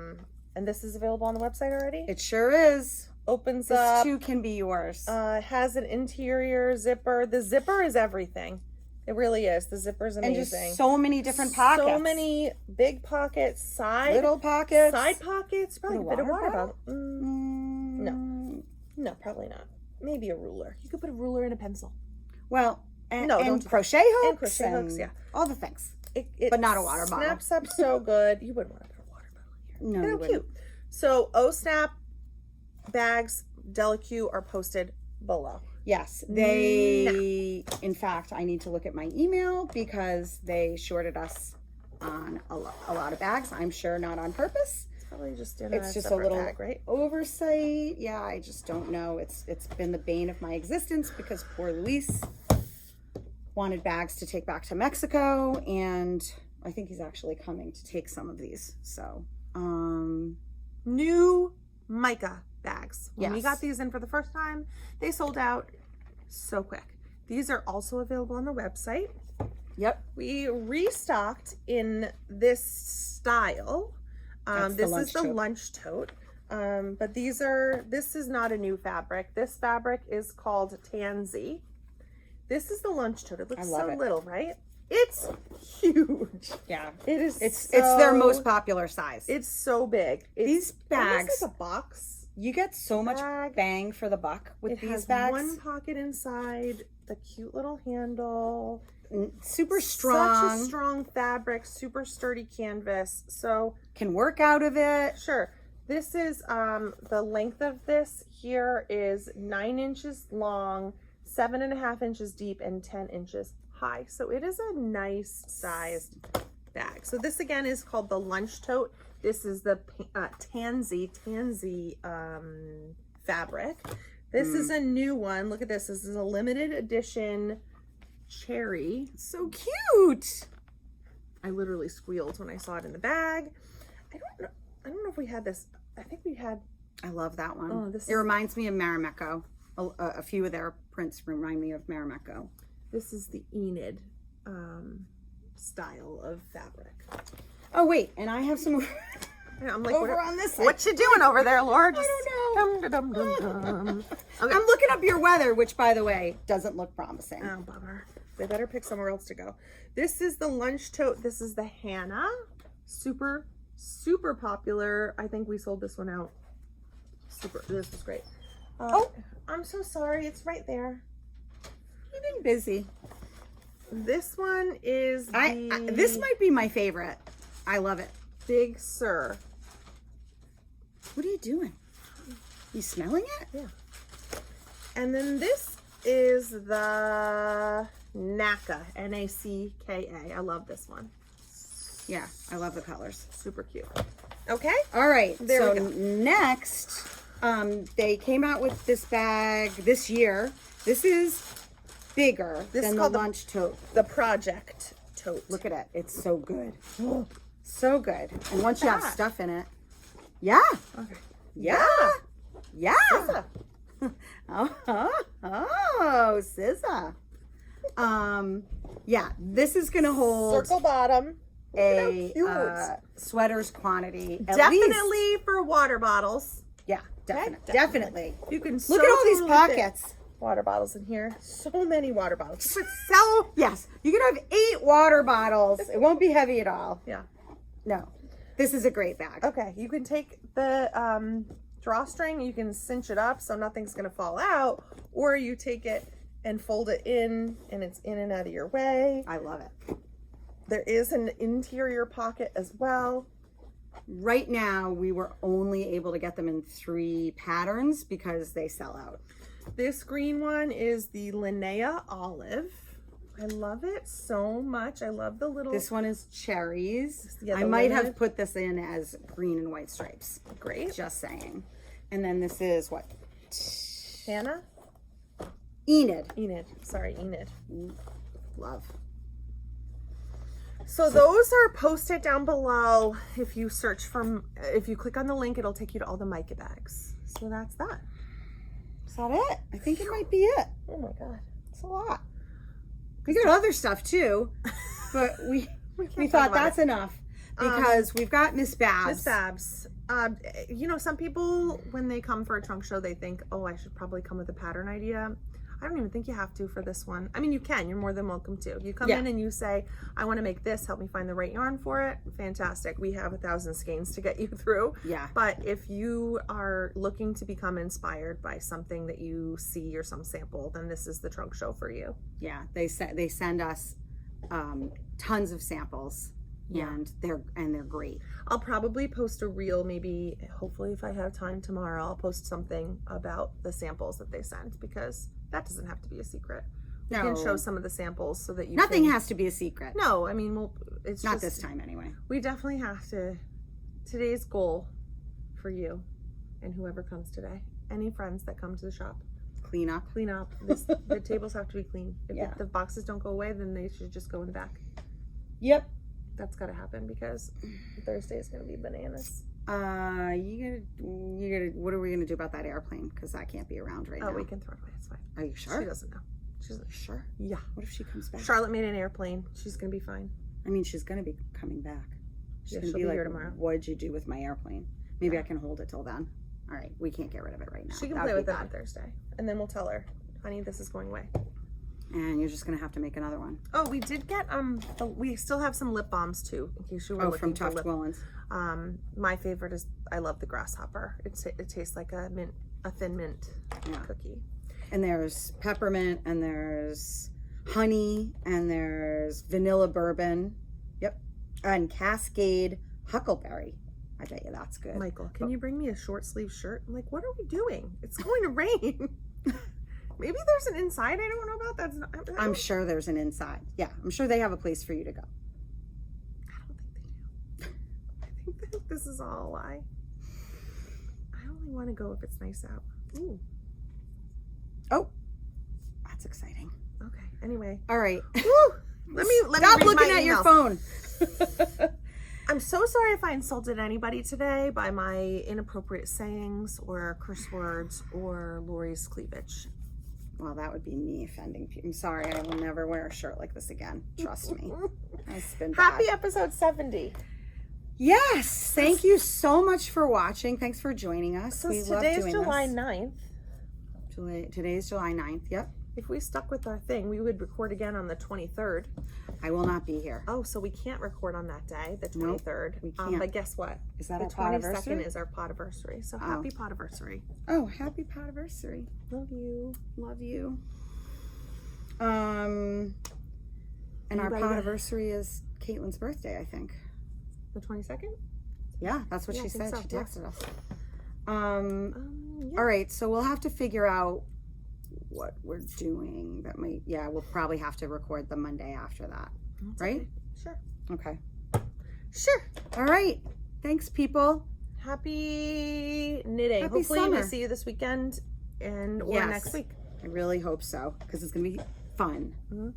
And this is available on the website already? It sure is. Opens this up. This too can be yours. Has an interior zipper. The zipper is everything. It really is. The zipper's amazing. And just so many different pockets. So many big pockets, little pockets, side pockets. Probably a bit of water bottle. No, probably not. Maybe a ruler. You could put a ruler and a pencil. Well, and crochet hooks. And crochet hooks, yeah. All the things. But not a water bottle. Snaps up so good. You wouldn't want to put a water bottle here. No, you wouldn't. Cute. So O-Snap bags, Delique are posted below. Yes, they, in fact, I need to look at my email because they shorted us on a lot of bags. I'm sure not on purpose. It's probably just it's just a little bag, right? Oversight. Yeah, I just don't know. It's been the bane of my existence because poor Luis wanted bags to take back to Mexico, and I think he's actually coming to take some of these. So, new mica bags. When we Yes. got these in for the first time, they sold out so quick. These are also available on the website. Yep. We restocked in this style. This is the lunch tote. But this is not a new fabric. This fabric is called Tansy. This is the lunch tote. It looks so little, right? It's huge. Yeah. It is. It's their most popular size. It's so big. These bags, almost like a box. You get so much bang for the buck with these bags. One pocket inside, the cute little handle. Super strong. Such a strong fabric, super sturdy canvas. So can work out of it. Sure. This is the length of this here is 9 inches long, 7.5 inches deep, and 10 inches high. So it is a nice sized bag. So this again is called the lunch tote. This is the Tansy fabric. This is a new one. Look at this. This is a limited edition cherry. So cute. I literally squealed when I saw it in the bag. I don't know if we had this. I think we had. I love that one. Oh, it reminds me of Marimekko. A few of their prints remind me of Marimekko. This is the Enid style of fabric. Oh wait, and I have some I'm like over on this side. What you doing over there, Lord? I don't know. Okay. I'm looking up your weather, which by the way doesn't look promising. Oh bummer. They better pick somewhere else to go. This is the lunch tote. This is the Hannah. Super popular. I think we sold this one out. This was great. I'm so sorry. It's right there. You've been busy. This one is this might be my favorite. I love it. Big Sur. What are you doing? You smelling it? Yeah. And then this is the NACA, N-A-C-K-A. I love this one. Yeah, I love the colors. Super cute. Okay. All right. There we go. Next, They came out with this bag this year. This is bigger than the lunch tote. The project tote. Look at it. It's so good. So good. And once you have stuff in it. Yeah. Okay. Yeah. Yeah. Oh, SZA. Yeah, this is going to hold Circle bottom. a sweater's quantity. At Definitely least. for water bottles. Yeah, definitely. You can Look at all these totally pockets. fit water bottles in here. So many water bottles. Yes, you can have 8 water bottles. It won't be heavy at all. Yeah. No, this is a great bag. Okay, you can take the drawstring, you can cinch it up so nothing's gonna fall out, or you take it and fold it in and it's in and out of your way. I love it. There is an interior pocket as well. Right now, we were only able to get them in 3 patterns because they sell out. This green one is the Linnea Olive. I love it so much. I love the little... This one is cherries. Yeah, I might have put this in as green and white stripes. Great. Just saying. And then this is what? Hannah? Enid. Sorry, Enid. Love. So those are posted down below. If you search for, if you click on the link, it'll take you to all the mica bags. So that's that. Is that it? I think it might be it. Oh my God. It's a lot. We got other stuff too, but we thought that's enough because we've got Miss Babs. Miss Babs. You know, some people, when they come for a trunk show, they think, oh, I should probably come with a pattern idea. I don't even think you have to for this one. I mean, you can. You're more than welcome to. You come in and you say, I want to make this. Help me find the right yarn for it. Fantastic. We have 1,000 skeins to get you through. Yeah. But if you are looking to become inspired by something that you see or some sample, then this is the trunk show for you. Yeah. They send us tons of samples. Yeah. And they're great. I'll probably post a reel, maybe, hopefully if I have time tomorrow, I'll post something about the samples that they sent, because that doesn't have to be a secret. No. You can show some of the samples so that you Nothing has to be a secret. No, I mean, it's not just, this time anyway. We definitely have to. Today's goal for you and whoever comes today, any friends that come to the shop, clean up. The tables have to be clean. If the boxes don't go away, then they should just go in the back. Yep. That's got to happen because Thursday is going to be bananas. You gotta. What are we gonna do about that airplane? Because that can't be around right now. Oh, we can throw it away. It's fine. Are you sure? She doesn't know. She's like, sure. Yeah. What if she comes back? Charlotte made an airplane. She's gonna be fine. I mean, she's gonna be coming back. She's gonna she'll be like, here tomorrow. What'd you do with my airplane? Maybe I can hold it till then. All right, we can't get rid of it right now. She can play with it on Thursday, and then we'll tell her, honey, this is going away. And you're just gonna have to make another one. Oh, we did get we still have some lip balms too, in case you were looking from for Tuft Woolens. My favorite is, I love the grasshopper. It tastes like a thin mint cookie. And there's peppermint, and there's honey, and there's vanilla bourbon. Yep. And Cascade Huckleberry. I bet you that's good. Michael, can you bring me a short sleeve shirt? I'm like, what are we doing? It's going to rain. Maybe there's an inside I don't know about. I'm sure there's an inside. Yeah, I'm sure they have a place for you to go. I don't think they do. I think that this is all a lie. I only want to go if it's nice out. Ooh. Oh, that's exciting. Okay. Anyway. All right. Let me stop read looking my at emails. your phone. I'm so sorry if I insulted anybody today by my inappropriate sayings or curse words or Lori's cleavage. Well, that would be me offending people. I'm sorry. I will never wear a shirt like this again. Trust me. It's been bad. Happy episode 70. Yes. Thank you so much for watching. Thanks for joining us. So we love today's doing July this. 9th. Today's July 9th. Yep. If we stuck with our thing, we would record again on the 23rd. I will not be here. Oh, so we can't record on that day, the 23rd. Nope, we can't. But guess what? Is that the our 22nd podiversary? is our podiversary. So happy podiversary. Oh, happy podiversary. Love you. Love you. And our podiversary is Caitlin's birthday, I think. The 22nd? Yeah, that's what she said. So. She texted us. Yeah. All right, so we'll have to figure out what we're doing. That might, we'll probably have to record the Monday after that. That's right? Okay. Sure. Okay. Sure. All right. Thanks, people. happy knitting. Happy Hopefully summer. we see you this weekend or Yes. next week. I really hope so, because it's going to be fun. All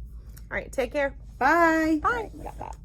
right, take care. Bye. Bye. We got that.